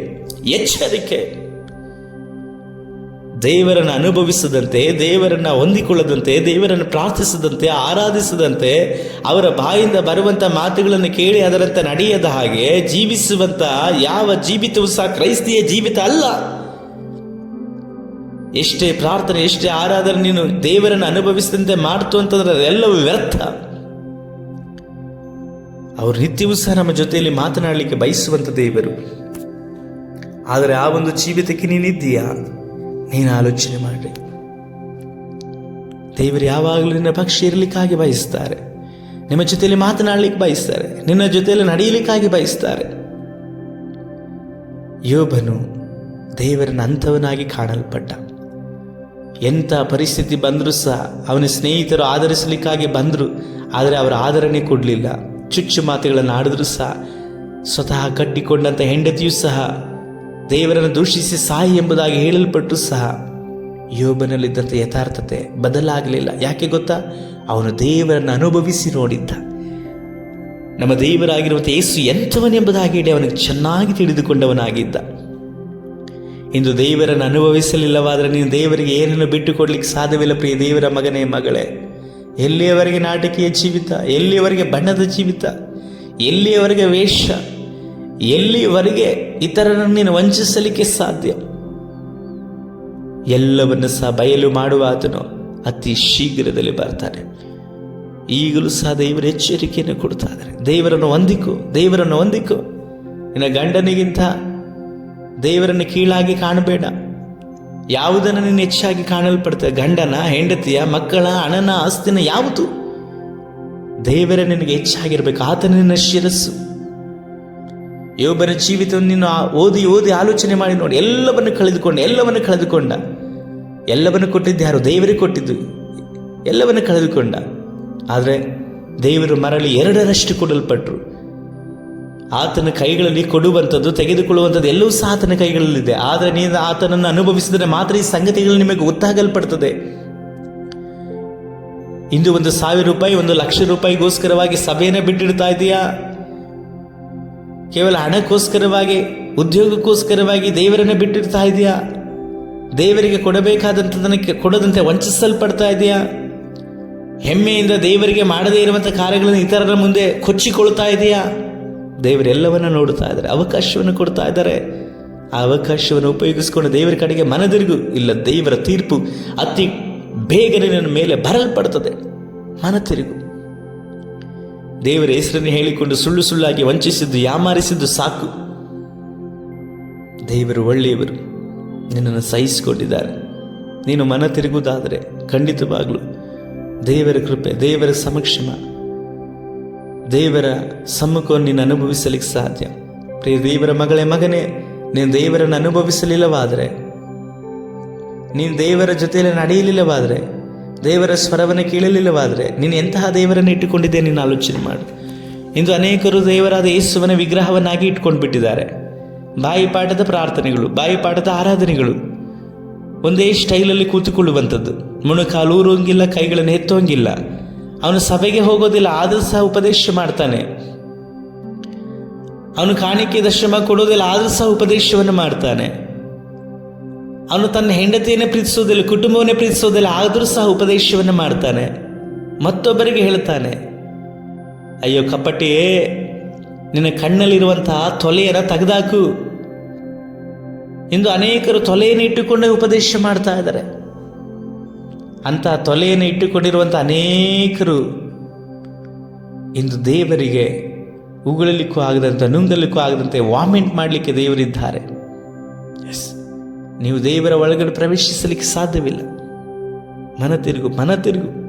ಎಚ್ಚರಿಕೆ. ದೇವರನ್ನು ಅನುಭವಿಸದಂತೆ, ದೇವರನ್ನು ಹೊಂದಿಕೊಳ್ಳದಂತೆ, ದೇವರನ್ನು ಪ್ರಾರ್ಥಿಸದಂತೆ, ಆರಾಧಿಸದಂತೆ, ಅವರ ಬಾಯಿಂದ ಬರುವಂಥ ಮಾತುಗಳನ್ನು ಕೇಳಿ ಅದರಂತೆ ನಡೆಯದ ಹಾಗೆ ಜೀವಿಸುವಂಥ ಯಾವ ಜೀವಿತವೂ ಸಹ ಕ್ರೈಸ್ತಿಯ ಜೀವಿತ ಅಲ್ಲ. ಎಷ್ಟೇ ಪ್ರಾರ್ಥನೆ, ಎಷ್ಟೇ ಆರಾಧನೆ ನೀನು ದೇವರನ್ನು ಅನುಭವಿಸಿದಂತೆ ಮಾಡ್ತು ಅಂತಂದ್ರೆ ಎಲ್ಲವೂ ವ್ಯರ್ಥ. ಅವರು ನಿತ್ಯವೂ ಸಹ ನಮ್ಮ ಜೊತೆಯಲ್ಲಿ ಮಾತನಾಡಲಿಕ್ಕೆ ಬಯಸುವಂಥ ದೇವರು. ಆದರೆ ಆ ಒಂದು ಜೀವಿತಕ್ಕೆ ನೀನಿದ್ದೀಯಾ? ನೀನು ಆಲೋಚನೆ ಮಾಡಿ. ದೇವರು ಯಾವಾಗಲೂ ನಿನ್ನ ಪಕ್ಷ ಇರಲಿಕ್ಕಾಗಿ ಬಯಸ್ತಾರೆ, ನಿಮ್ಮ ಜೊತೆಯಲ್ಲಿ ಮಾತನಾಡಲಿಕ್ಕೆ ಬಯಸ್ತಾರೆ, ನಿನ್ನ ಜೊತೆಯಲ್ಲಿ ನಡೆಯಲಿಕ್ಕಾಗಿ ಬಯಸ್ತಾರೆ. ಯೋಬನು ದೇವರನ್ನ ಅಂಥವನಾಗಿ ಕಾಣಲ್ಪಟ್ಟ. ಎಂಥ ಪರಿಸ್ಥಿತಿ ಬಂದರೂ ಸಹ ಅವನ ಸ್ನೇಹಿತರು ಆಧರಿಸಲಿಕ್ಕಾಗಿ ಬಂದರು, ಆದರೆ ಅವರ ಆದರಣೆ ಕೊಡಲಿಲ್ಲ. ಚುಚ್ಚು ಮಾತುಗಳನ್ನು ಆಡಿದ್ರು ಸಹ, ಸ್ವತಃ ಕಟ್ಟಿಕೊಂಡಂಥ ಹೆಂಡತಿಯೂ ಸಹ ದೇವರನ್ನು ದೂಷಿಸಿ ಸಾಯಿ ಎಂಬುದಾಗಿ ಹೇಳಲ್ಪಟ್ಟು ಸಹ ಯೋಬನಲ್ಲಿದ್ದಂಥ ಯಥಾರ್ಥತೆ ಬದಲಾಗಲಿಲ್ಲ. ಯಾಕೆ ಗೊತ್ತಾ? ಅವನು ದೇವರನ್ನು ಅನುಭವಿಸಿ ನೋಡಿದ್ದ. ನಮ್ಮ ದೇವರಾಗಿರುವಂಥ ಯೇಸು ಎಂಥವನೆಂಬುದಾಗಿ ಹೇಳಿ ಅವನಿಗೆ ಚೆನ್ನಾಗಿ ತಿಳಿದುಕೊಂಡವನಾಗಿದ್ದ. ಇಂದು ದೇವರನ್ನು ಅನುಭವಿಸಲಿಲ್ಲವಾದರೆ ನೀನು ದೇವರಿಗೆ ಏನನ್ನು ಬಿಟ್ಟು ಕೊಡ್ಲಿಕ್ಕೆ ಸಾಧ್ಯವಿಲ್ಲ. ಪ್ರಿಯ ದೇವರ ಮಗನೇ, ಮಗಳೇ, ಎಲ್ಲಿಯವರೆಗೆ ನಾಟಕೀಯ ಜೀವಿತ, ಎಲ್ಲಿಯವರೆಗೆ ಬಣ್ಣದ ಜೀವಿತ, ಎಲ್ಲಿಯವರೆಗೆ ವೇಷ, ಎಲ್ಲಿಯವರೆಗೆ ಇತರರನ್ನು ನೀನು ವಂಚಿಸಲಿಕ್ಕೆ ಸಾಧ್ಯ? ಎಲ್ಲವನ್ನು ಸಹ ಬಯಲು ಮಾಡುವ ಆತನು ಅತಿ ಶೀಘ್ರದಲ್ಲಿ ಬರ್ತಾನೆ. ಈಗಲೂ ಸಹ ದೇವರ ಎಚ್ಚರಿಕೆಯನ್ನು ಕೊಡ್ತಾ ಇದ್ದಾರೆ. ದೇವರನ್ನು ಹೊಂದಿಕೋ, ದೇವರನ್ನು ಹೊಂದಿಕೋ. ನಿನ್ನ ಗಂಡನಿಗಿಂತ ದೇವರನ್ನು ಕೀಳಾಗಿ ಕಾಣಬೇಡ. ಯಾವುದನ್ನು ನೀನು ಹೆಚ್ಚಾಗಿ ಕಾಣಲ್ಪಡ್ತದೆ? ಗಂಡನ, ಹೆಂಡತಿಯ, ಮಕ್ಕಳ, ಹಣನ, ಆಸ್ತಿನ, ಯಾವುದು? ದೇವರೇ ನಿನಗೆ ಹೆಚ್ಚಾಗಿರ್ಬೇಕು. ಆತನ ನಿನ್ನ ಶಿರಸ್ಸು. ಯೋಬನ ಜೀವಿತವನ್ನು ನೀನು ಓದಿ ಓದಿ ಆಲೋಚನೆ ಮಾಡಿ ನೋಡಿ. ಎಲ್ಲವನ್ನು ಕಳೆದುಕೊಂಡ. ಎಲ್ಲವನ್ನು ಕೊಟ್ಟಿದ್ದು ಯಾರು? ದೇವರೇ ಕೊಟ್ಟಿದ್ದು. ಎಲ್ಲವನ್ನು ಕಳೆದುಕೊಂಡ. ಆದರೆ ದೇವರು ಮರಳಿ 2ರಷ್ಟು ಕೊಡಲ್ಪಟ್ಟರು. ಆತನ ಕೈಗಳಲ್ಲಿ ಕೊಡುವಂಥದ್ದು, ತೆಗೆದುಕೊಳ್ಳುವಂಥದ್ದು ಎಲ್ಲವೂ ಸಹ ಆತನ ಕೈಗಳಲ್ಲಿದೆ. ಆದರೆ ನೀನು ಆತನನ್ನು ಅನುಭವಿಸಿದರೆ ಮಾತ್ರ ಈ ಸಂಗತಿಗಳು ನಿಮಗೆ ಗೊತ್ತಾಗಲ್ಪಡ್ತದೆ. ಇಂದು 1,000 ರೂಪಾಯಿ, 1,00,000 ರೂಪಾಯಿಗೋಸ್ಕರವಾಗಿ ಸಭೆಯನ್ನು ಬಿಟ್ಟಿಡ್ತಾ ಇದೆಯಾ? ಕೇವಲ ಹಣಕ್ಕೋಸ್ಕರವಾಗಿ, ಉದ್ಯೋಗಕ್ಕೋಸ್ಕರವಾಗಿ ದೇವರನ್ನು ಬಿಟ್ಟಿರ್ತಾ ಇದೆಯಾ? ದೇವರಿಗೆ ಕೊಡಬೇಕಾದಂಥದನ್ನು ಕೊಡದಂತೆ ವಂಚಿಸಲ್ಪಡ್ತಾ ಇದೆಯಾ? ಹೆಮ್ಮೆಯಿಂದ ದೇವರಿಗೆ ಮಾಡದೇ ಇರುವಂಥ ಕಾರ್ಯಗಳನ್ನು ಇತರರ ಮುಂದೆ ಕೊಚ್ಚಿಕೊಳ್ತಾ ಇದೆಯಾ? ದೇವರೆಲ್ಲವನ್ನ ನೋಡ್ತಾ ಇದ್ದಾರೆ, ಅವಕಾಶವನ್ನು ಕೊಡ್ತಾ ಇದ್ದಾರೆ. ಆ ಅವಕಾಶವನ್ನು ಉಪಯೋಗಿಸಿಕೊಂಡು ದೇವರ ಕಡೆಗೆ ಮನದಿರುಗು. ಇಲ್ಲ, ದೇವರ ತೀರ್ಪು ಅತಿ ಬೇಗನೆ ನನ್ನ ಮೇಲೆ ಬರಲ್ಪಡ್ತದೆ. ಮನ ತಿರುಗು. ದೇವರ ಹೆಸರನ್ನು ಹೇಳಿಕೊಂಡು ಸುಳ್ಳು ಸುಳ್ಳಾಗಿ ವಂಚಿಸಿದ್ದು, ಯಾಮಾರಿಸಿದ್ದು ಸಾಕು. ದೇವರು ಒಳ್ಳೆಯವರು, ನಿನ್ನನ್ನು ಸಹಿಸಿಕೊಂಡಿದ್ದಾರೆ. ನೀನು ಮನ ತಿರುಗುವುದಾದರೆ ಖಂಡಿತವಾಗಲೂ ದೇವರ ಕೃಪೆ, ದೇವರ ಸಮಕ್ಷಮ, ದೇವರ ಸಮ್ಮುಖವನ್ನು ನೀನು ಅನುಭವಿಸಲಿಕ್ಕೆ ಸಾಧ್ಯ. ಪ್ರಿಯ ದೇವರ ಮಗಳೇ, ಮಗನೇ, ನೀನು ದೇವರನ್ನು ಅನುಭವಿಸಲಿಲ್ಲವಾದರೆ, ನೀನು ದೇವರ ಜೊತೆಯಲ್ಲಿ ನಡೆಯಲಿಲ್ಲವಾದರೆ, ದೇವರ ಸ್ವರವನ್ನು ಕೇಳಲಿಲ್ಲವಾದರೆ ನೀನು ಎಂತಹ ದೇವರನ್ನು ಇಟ್ಟುಕೊಂಡಿದ್ದೆ ನೀನು ಆಲೋಚನೆ ಮಾಡು. ಇಂದು ಅನೇಕರು ದೇವರಾದ ಯೇಸುವನ ವಿಗ್ರಹವನ್ನಾಗಿ ಇಟ್ಕೊಂಡು ಬಿಟ್ಟಿದ್ದಾರೆ. ಬಾಯಿಪಾಠದ ಪ್ರಾರ್ಥನೆಗಳು, ಬಾಯಿಪಾಠದ ಆರಾಧನೆಗಳು, ಒಂದೇ ಸ್ಟೈಲಲ್ಲಿ ಕೂತುಕೊಳ್ಳುವಂಥದ್ದು. ಮೊಣಕಾಲು ಊರೋಂಗಿಲ್ಲ, ಕೈಗಳನ್ನು ಎತ್ತೋಂಗಿಲ್ಲ. ಅವನು ಸಭೆಗೆ ಹೋಗೋದಿಲ್ಲ, ಆದರೂ ಸಹ ಉಪದೇಶ ಮಾಡ್ತಾನೆ. ಅವನು ಕಾಣಿಕೆ ದಶಮ ಕೊಡೋದಿಲ್ಲ, ಆದರೂ ಸಹ ಉಪದೇಶವನ್ನು ಮಾಡ್ತಾನೆ. ಅವನು ತನ್ನ ಹೆಂಡತಿಯನ್ನೇ ಪ್ರೀತಿಸೋದಿಲ್ಲ, ಕುಟುಂಬವನ್ನೇ ಪ್ರೀತಿಸೋದಿಲ್ಲ, ಆದರೂ ಸಹ ಉಪದೇಶವನ್ನು ಮಾಡ್ತಾನೆ. ಮತ್ತೊಬ್ಬರಿಗೆ ಹೇಳ್ತಾನೆ, ಅಯ್ಯೋ ಕಪಟಿಯೇ, ನಿನ್ನ ಕಣ್ಣಲ್ಲಿರುವಂತಹ ತೊಲೆಯನ್ನು ತೆಗೆದಾಕು. ಇಂದು ಅನೇಕರು ತೊಲೆಯನ್ನು ಇಟ್ಟುಕೊಂಡೇ ಉಪದೇಶ ಮಾಡ್ತಾ ಇದ್ದಾರೆ. ಅಂತ ತೊಲೆಯನ್ನು ಇಟ್ಟುಕೊಂಡಿರುವಂಥ ಅನೇಕರು ಇಂದು ದೇವರಿಗೆ ಉಗುಳಲಿಕ್ಕೂ ಆಗದಂತೆ, ನುಂಗಲಿಕ್ಕೂ ಆಗದಂತೆ ವಾಮಿಂಟ್ ಮಾಡಲಿಕ್ಕೆ ದೇವರಿದ್ದಾರೆ. ನೀವು ದೇವರ ಒಳಗಡೆ ಪ್ರವೇಶಿಸಲಿಕ್ಕೆ ಸಾಧ್ಯವಿಲ್ಲ. ಮನ ತಿರುಗು.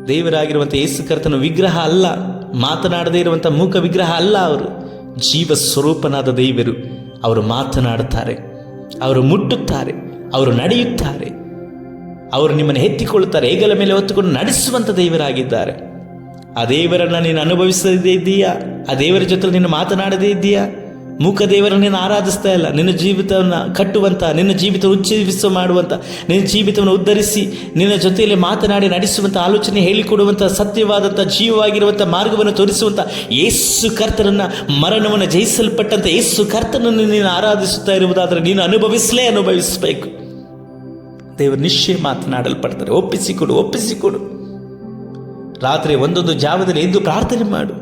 ದೇವರಾಗಿರುವಂಥ ಯೇಸು ಕರ್ತನ ವಿಗ್ರಹ ಅಲ್ಲ, ಮಾತನಾಡದೇ ಇರುವಂಥ ಮೂಕ ವಿಗ್ರಹ ಅಲ್ಲ. ಅವರು ಜೀವ ಸ್ವರೂಪನಾದ ದೇವರು. ಅವರು ಮಾತನಾಡುತ್ತಾರೆ, ಅವರು ಮುಟ್ಟುತ್ತಾರೆ, ಅವರು ನಡೆಯುತ್ತಾರೆ, ಅವರು ನಿಮ್ಮನ್ನು ಎತ್ತಿಕೊಳ್ಳುತ್ತಾರೆ, ಹೆಗಲ ಮೇಲೆ ಹೊತ್ತುಕೊಂಡು ನಡೆಸುವಂಥ ದೇವರಾಗಿದ್ದಾರೆ. ಆ ದೇವರನ್ನು ನೀನು ಅನುಭವಿಸದೇ ಇದ್ದೀಯಾ? ಆ ದೇವರ ಜೊತೆ ನೀನು ಮಾತನಾಡದೇ ಇದ್ದೀಯಾ? ಮೂಕ ದೇವರನ್ನು ನೀನು ಆರಾಧಿಸ್ತಾ ಇಲ್ಲ. ನಿನ್ನ ಜೀವಿತವನ್ನು ಕಟ್ಟುವಂಥ, ನಿನ್ನ ಜೀವಿತವನ್ನು ಉಜ್ಜೀವಿಸುವ ಮಾಡುವಂಥ, ನಿನ್ನ ಜೀವಿತವನ್ನು ಉದ್ಧರಿಸಿ ನಿನ್ನ ಜೊತೆಯಲ್ಲಿ ಮಾತನಾಡಿ ನಡೆಸುವಂಥ, ಆಲೋಚನೆ ಹೇಳಿಕೊಡುವಂಥ, ಸತ್ಯವಾದಂಥ, ಜೀವವಾಗಿರುವಂಥ ಮಾರ್ಗವನ್ನು ತೋರಿಸುವಂಥ ಯೇಸು ಕರ್ತನನ್ನು, ಮರಣವನ್ನು ಜಯಿಸಲ್ಪಟ್ಟಂಥ ಯೇಸು ಕರ್ತನನ್ನು ನೀನು ಆರಾಧಿಸುತ್ತಾ ಇರುವುದಾದರೆ ನೀನು ಅನುಭವಿಸಬೇಕು. ದೇವರು ನಿಶ್ಚಯ ಮಾತನಾಡಲ್ಪಡ್ತಾರೆ. ಒಪ್ಪಿಸಿಕೊಡು. ರಾತ್ರಿ ಒಂದೊಂದು ಜಾವದಲ್ಲಿ ಎದ್ದು ಪ್ರಾರ್ಥನೆ ಮಾಡು.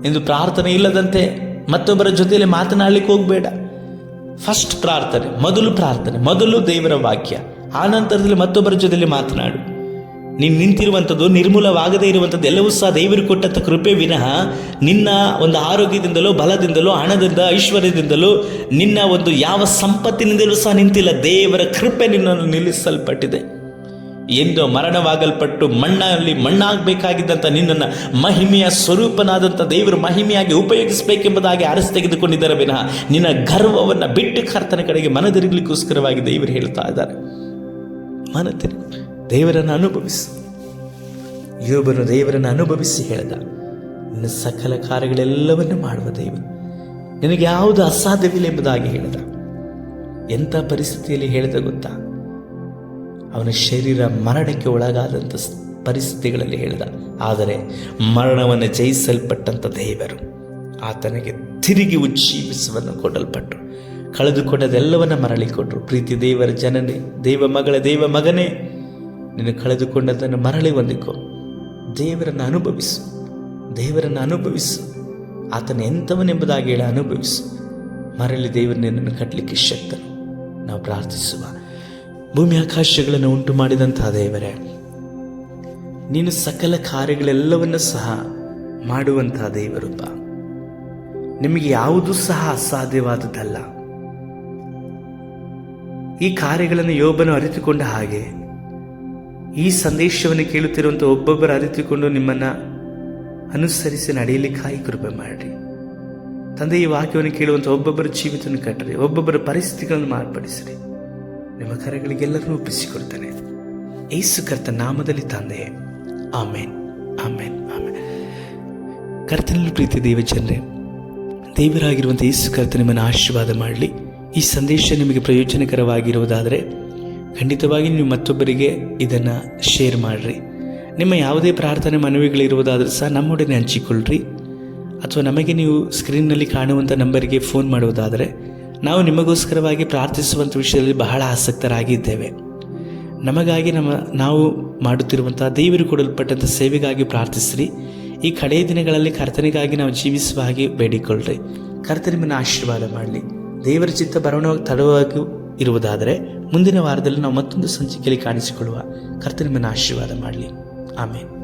ಎಂದು ಪ್ರಾರ್ಥನೆ ಇಲ್ಲದಂತೆ ಮತ್ತೊಬ್ಬರ ಜೊತೆಯಲ್ಲಿ ಮಾತನಾಡಲಿಕ್ಕೆ ಹೋಗಬೇಡ. ಫಸ್ಟ್ ಪ್ರಾರ್ಥನೆ, ಮೊದಲು ದೇವರ ವಾಕ್ಯ, ಆ ನಂತರದಲ್ಲಿ ಮತ್ತೊಬ್ಬರ ಜೊತೆಯಲ್ಲಿ ಮಾತನಾಡು. ನೀನು ನಿಂತಿರುವಂಥದ್ದು, ನಿರ್ಮೂಲವಾಗದೇ ಇರುವಂಥದ್ದು ಎಲ್ಲವೂ ಸಹ ದೇವರು ಕೊಟ್ಟಂಥ ಕೃಪೆ ವಿನಃ ನಿನ್ನ ಒಂದು ಆರೋಗ್ಯದಿಂದಲೋ, ಬಲದಿಂದಲೋ, ಹಣದಿಂದ, ಐಶ್ವರ್ಯದಿಂದಲೋ, ನಿನ್ನ ಒಂದು ಯಾವ ಸಂಪತ್ತಿನಿಂದಲೂ ಸಹ ನಿಂತಿಲ್ಲ. ದೇವರ ಕೃಪೆ ನಿನ್ನನ್ನು ನಿಲ್ಲಿಸಲ್ಪಟ್ಟಿದೆ. ಎಂದೋ ಮರಣವಾಗಲ್ಪಟ್ಟು ಮಣ್ಣಲ್ಲಿ ಮಣ್ಣಾಗಬೇಕಾಗಿದ್ದಂಥ ನಿನ್ನನ್ನು ಮಹಿಮೆಯ ಸ್ವರೂಪನಾದಂಥ ದೇವರು ಮಹಿಮೆಯಾಗಿ ಉಪಯೋಗಿಸಬೇಕೆಂಬುದಾಗಿ ಆರಿಸಿ ತೆಗೆದುಕೊಂಡಿದ್ದಾರೆ ವಿನಃ ನಿನ್ನ ಗರ್ವವನ್ನು ಬಿಟ್ಟು ಕರ್ತನ ಕಡೆಗೆ ಮನದಿರುಗಲಿಕ್ಕೋಸ್ಕರವಾಗಿ ದೇವರು ಹೇಳ್ತಾ ಇದ್ದಾರೆ. ಮನದಿರುಗು, ದೇವರನ್ನು ಅನುಭವಿಸು. ಯೋಬನು ದೇವರನ್ನು ಅನುಭವಿಸಿ ಹೇಳಿದ, ನಿನ್ನ ಸಕಲ ಕಾರ್ಯಗಳೆಲ್ಲವನ್ನು ಮಾಡುವ ದೇವರು, ನಿನಗೆ ಯಾವುದು ಅಸಾಧ್ಯವಿಲ್ಲ ಎಂಬುದಾಗಿ ಹೇಳಿದ. ಎಂಥ ಪರಿಸ್ಥಿತಿಯಲ್ಲಿ ಹೇಳಿದ ಗೊತ್ತಾ? ಅವನ ಶರೀರ ಮರಣಕ್ಕೆ ಒಳಗಾದಂಥ ಪರಿಸ್ಥಿತಿಗಳಲ್ಲಿ ಹೇಳಿದ. ಆದರೆ ಮರಣವನ್ನು ಜಯಿಸಲ್ಪಟ್ಟಂಥ ದೇವರು ಆತನಿಗೆ ತಿರುಗಿ ಉಜ್ಜೀವಿಸುವನ್ನು ಕೊಡಲ್ಪಟ್ಟರು. ಕಳೆದುಕೊಂಡದೆಲ್ಲವನ್ನ ಮರಳಿ ಕೊಟ್ಟರು. ಪ್ರೀತಿ ದೇವರ ಜನನೇ, ದೇವ ಮಗನೇ, ನೀನು ಕಳೆದುಕೊಂಡದನ್ನು ಮರಳಿ ಹೊಂದಿಕೊ. ದೇವರನ್ನು ಅನುಭವಿಸು. ಆತನ ಎಂಥವನೆಂಬುದಾಗಿ ಹೇಳಿ ಅನುಭವಿಸು. ಮರಳಿ ದೇವರು ನಿನ್ನನ್ನು ಕಟ್ಟಲಿಕ್ಕೆ ಶಕ್ತನು. ನಾವು ಪ್ರಾರ್ಥಿಸುವ. ಭೂಮಿ ಆಕಾಶಗಳನ್ನು ಉಂಟು ಮಾಡಿದಂತಹ ದೇವರೇ, ನೀನು ಸಕಲ ಕಾರ್ಯಗಳೆಲ್ಲವನ್ನೂ ಸಹ ಮಾಡುವಂತಹ ದೇವರೂಪ. ನಿಮಗೆ ಯಾವುದೂ ಸಹ ಅಸಾಧ್ಯವಾದದ್ದಲ್ಲ. ಈ ಕಾರ್ಯಗಳನ್ನು ಯೋಬನು ಅರಿತುಕೊಂಡ ಹಾಗೆ ಈ ಸಂದೇಶವನ್ನು ಕೇಳುತ್ತಿರುವಂಥ ಒಬ್ಬೊಬ್ಬರು ಅರಿತುಕೊಂಡು ನಿಮ್ಮನ್ನು ಅನುಸರಿಸಿ ನಡೆಯಲಿಕ್ಕಾಗಿ ಕೃಪೆ ಮಾಡಿರಿ ತಂದೆ. ಈ ವಾಕ್ಯವನ್ನು ಕೇಳುವಂಥ ಒಬ್ಬೊಬ್ಬರ ಜೀವಿತವನ್ನು ಕಟ್ಟರಿ, ಒಬ್ಬೊಬ್ಬರ ಪರಿಸ್ಥಿತಿಗಳನ್ನು ಮಾರ್ಪಡಿಸಿರಿ. ನಿಮ್ಮ ಕರೆಗಳಿಗೆಲ್ಲರನ್ನೂ ಒಪ್ಪಿಸಿಕೊಡ್ತಾನೆ ಯೇಸು ಕರ್ತನ ನಾಮದಲ್ಲಿ ತಂದೆ, ಆಮೇನ್. ಕರ್ತನಲ್ಲಿ ಪ್ರೀತಿ ದೇವಜನರೇ, ದೇವರಾಗಿರುವಂಥ ಯೇಸು ಕರ್ತ ನಿಮ್ಮನ್ನು ಆಶೀರ್ವಾದ ಮಾಡಲಿ. ಈ ಸಂದೇಶ ನಿಮಗೆ ಪ್ರಯೋಜನಕರವಾಗಿರುವುದಾದರೆ ಖಂಡಿತವಾಗಿ ನೀವು ಮತ್ತೊಬ್ಬರಿಗೆ ಇದನ್ನು ಶೇರ್ ಮಾಡಿರಿ. ನಿಮ್ಮ ಯಾವುದೇ ಪ್ರಾರ್ಥನೆ ಮನವಿಗಳಿರುವುದಾದರೂ ಸಹ ನಮ್ಮೊಡನೆ ಹಂಚಿಕೊಳ್ಳ್ರಿ. ಅಥವಾ ನಮಗೆ ನೀವು ಸ್ಕ್ರೀನ್ನಲ್ಲಿ ಕಾಣುವಂಥ ನಂಬರಿಗೆ ಫೋನ್ ಮಾಡುವುದಾದರೆ ನಾವು ನಿಮಗೋಸ್ಕರವಾಗಿ ಪ್ರಾರ್ಥಿಸುವಂಥ ವಿಷಯದಲ್ಲಿ ಬಹಳ ಆಸಕ್ತರಾಗಿದ್ದೇವೆ. ನಮಗಾಗಿ ನಾವು ಮಾಡುತ್ತಿರುವಂಥ ದೇವರು ಕೊಡಲ್ಪಟ್ಟಂಥ ಸೇವೆಗಾಗಿ ಪ್ರಾರ್ಥಿಸ್ರಿ. ಈ ಕಡೆಯ ದಿನಗಳಲ್ಲಿ ಕರ್ತನಿಗಾಗಿ ನಾವು ಜೀವಿಸುವ ಹಾಗೆ ಬೇಡಿಕೊಳ್ಳ್ರಿ. ಕರ್ತನ ನಿಮ್ಮನ್ನು ಆಶೀರ್ವಾದ ಮಾಡಲಿ. ದೇವರ ಚಿತ್ತ ಬರೋಣವಾಗಿ ತಡವಾಗಿ ಇರುವುದಾದರೆ ಮುಂದಿನ ವಾರದಲ್ಲಿ ನಾವು ಮತ್ತೊಂದು ಸಂಚಿಕೆಯಲ್ಲಿ ಕಾಣಿಸಿಕೊಳ್ಳುವ. ಕರ್ತನ ನಿಮ್ಮನ್ನು ಆಶೀರ್ವಾದ ಮಾಡಲಿ. ಆಮೇನ್.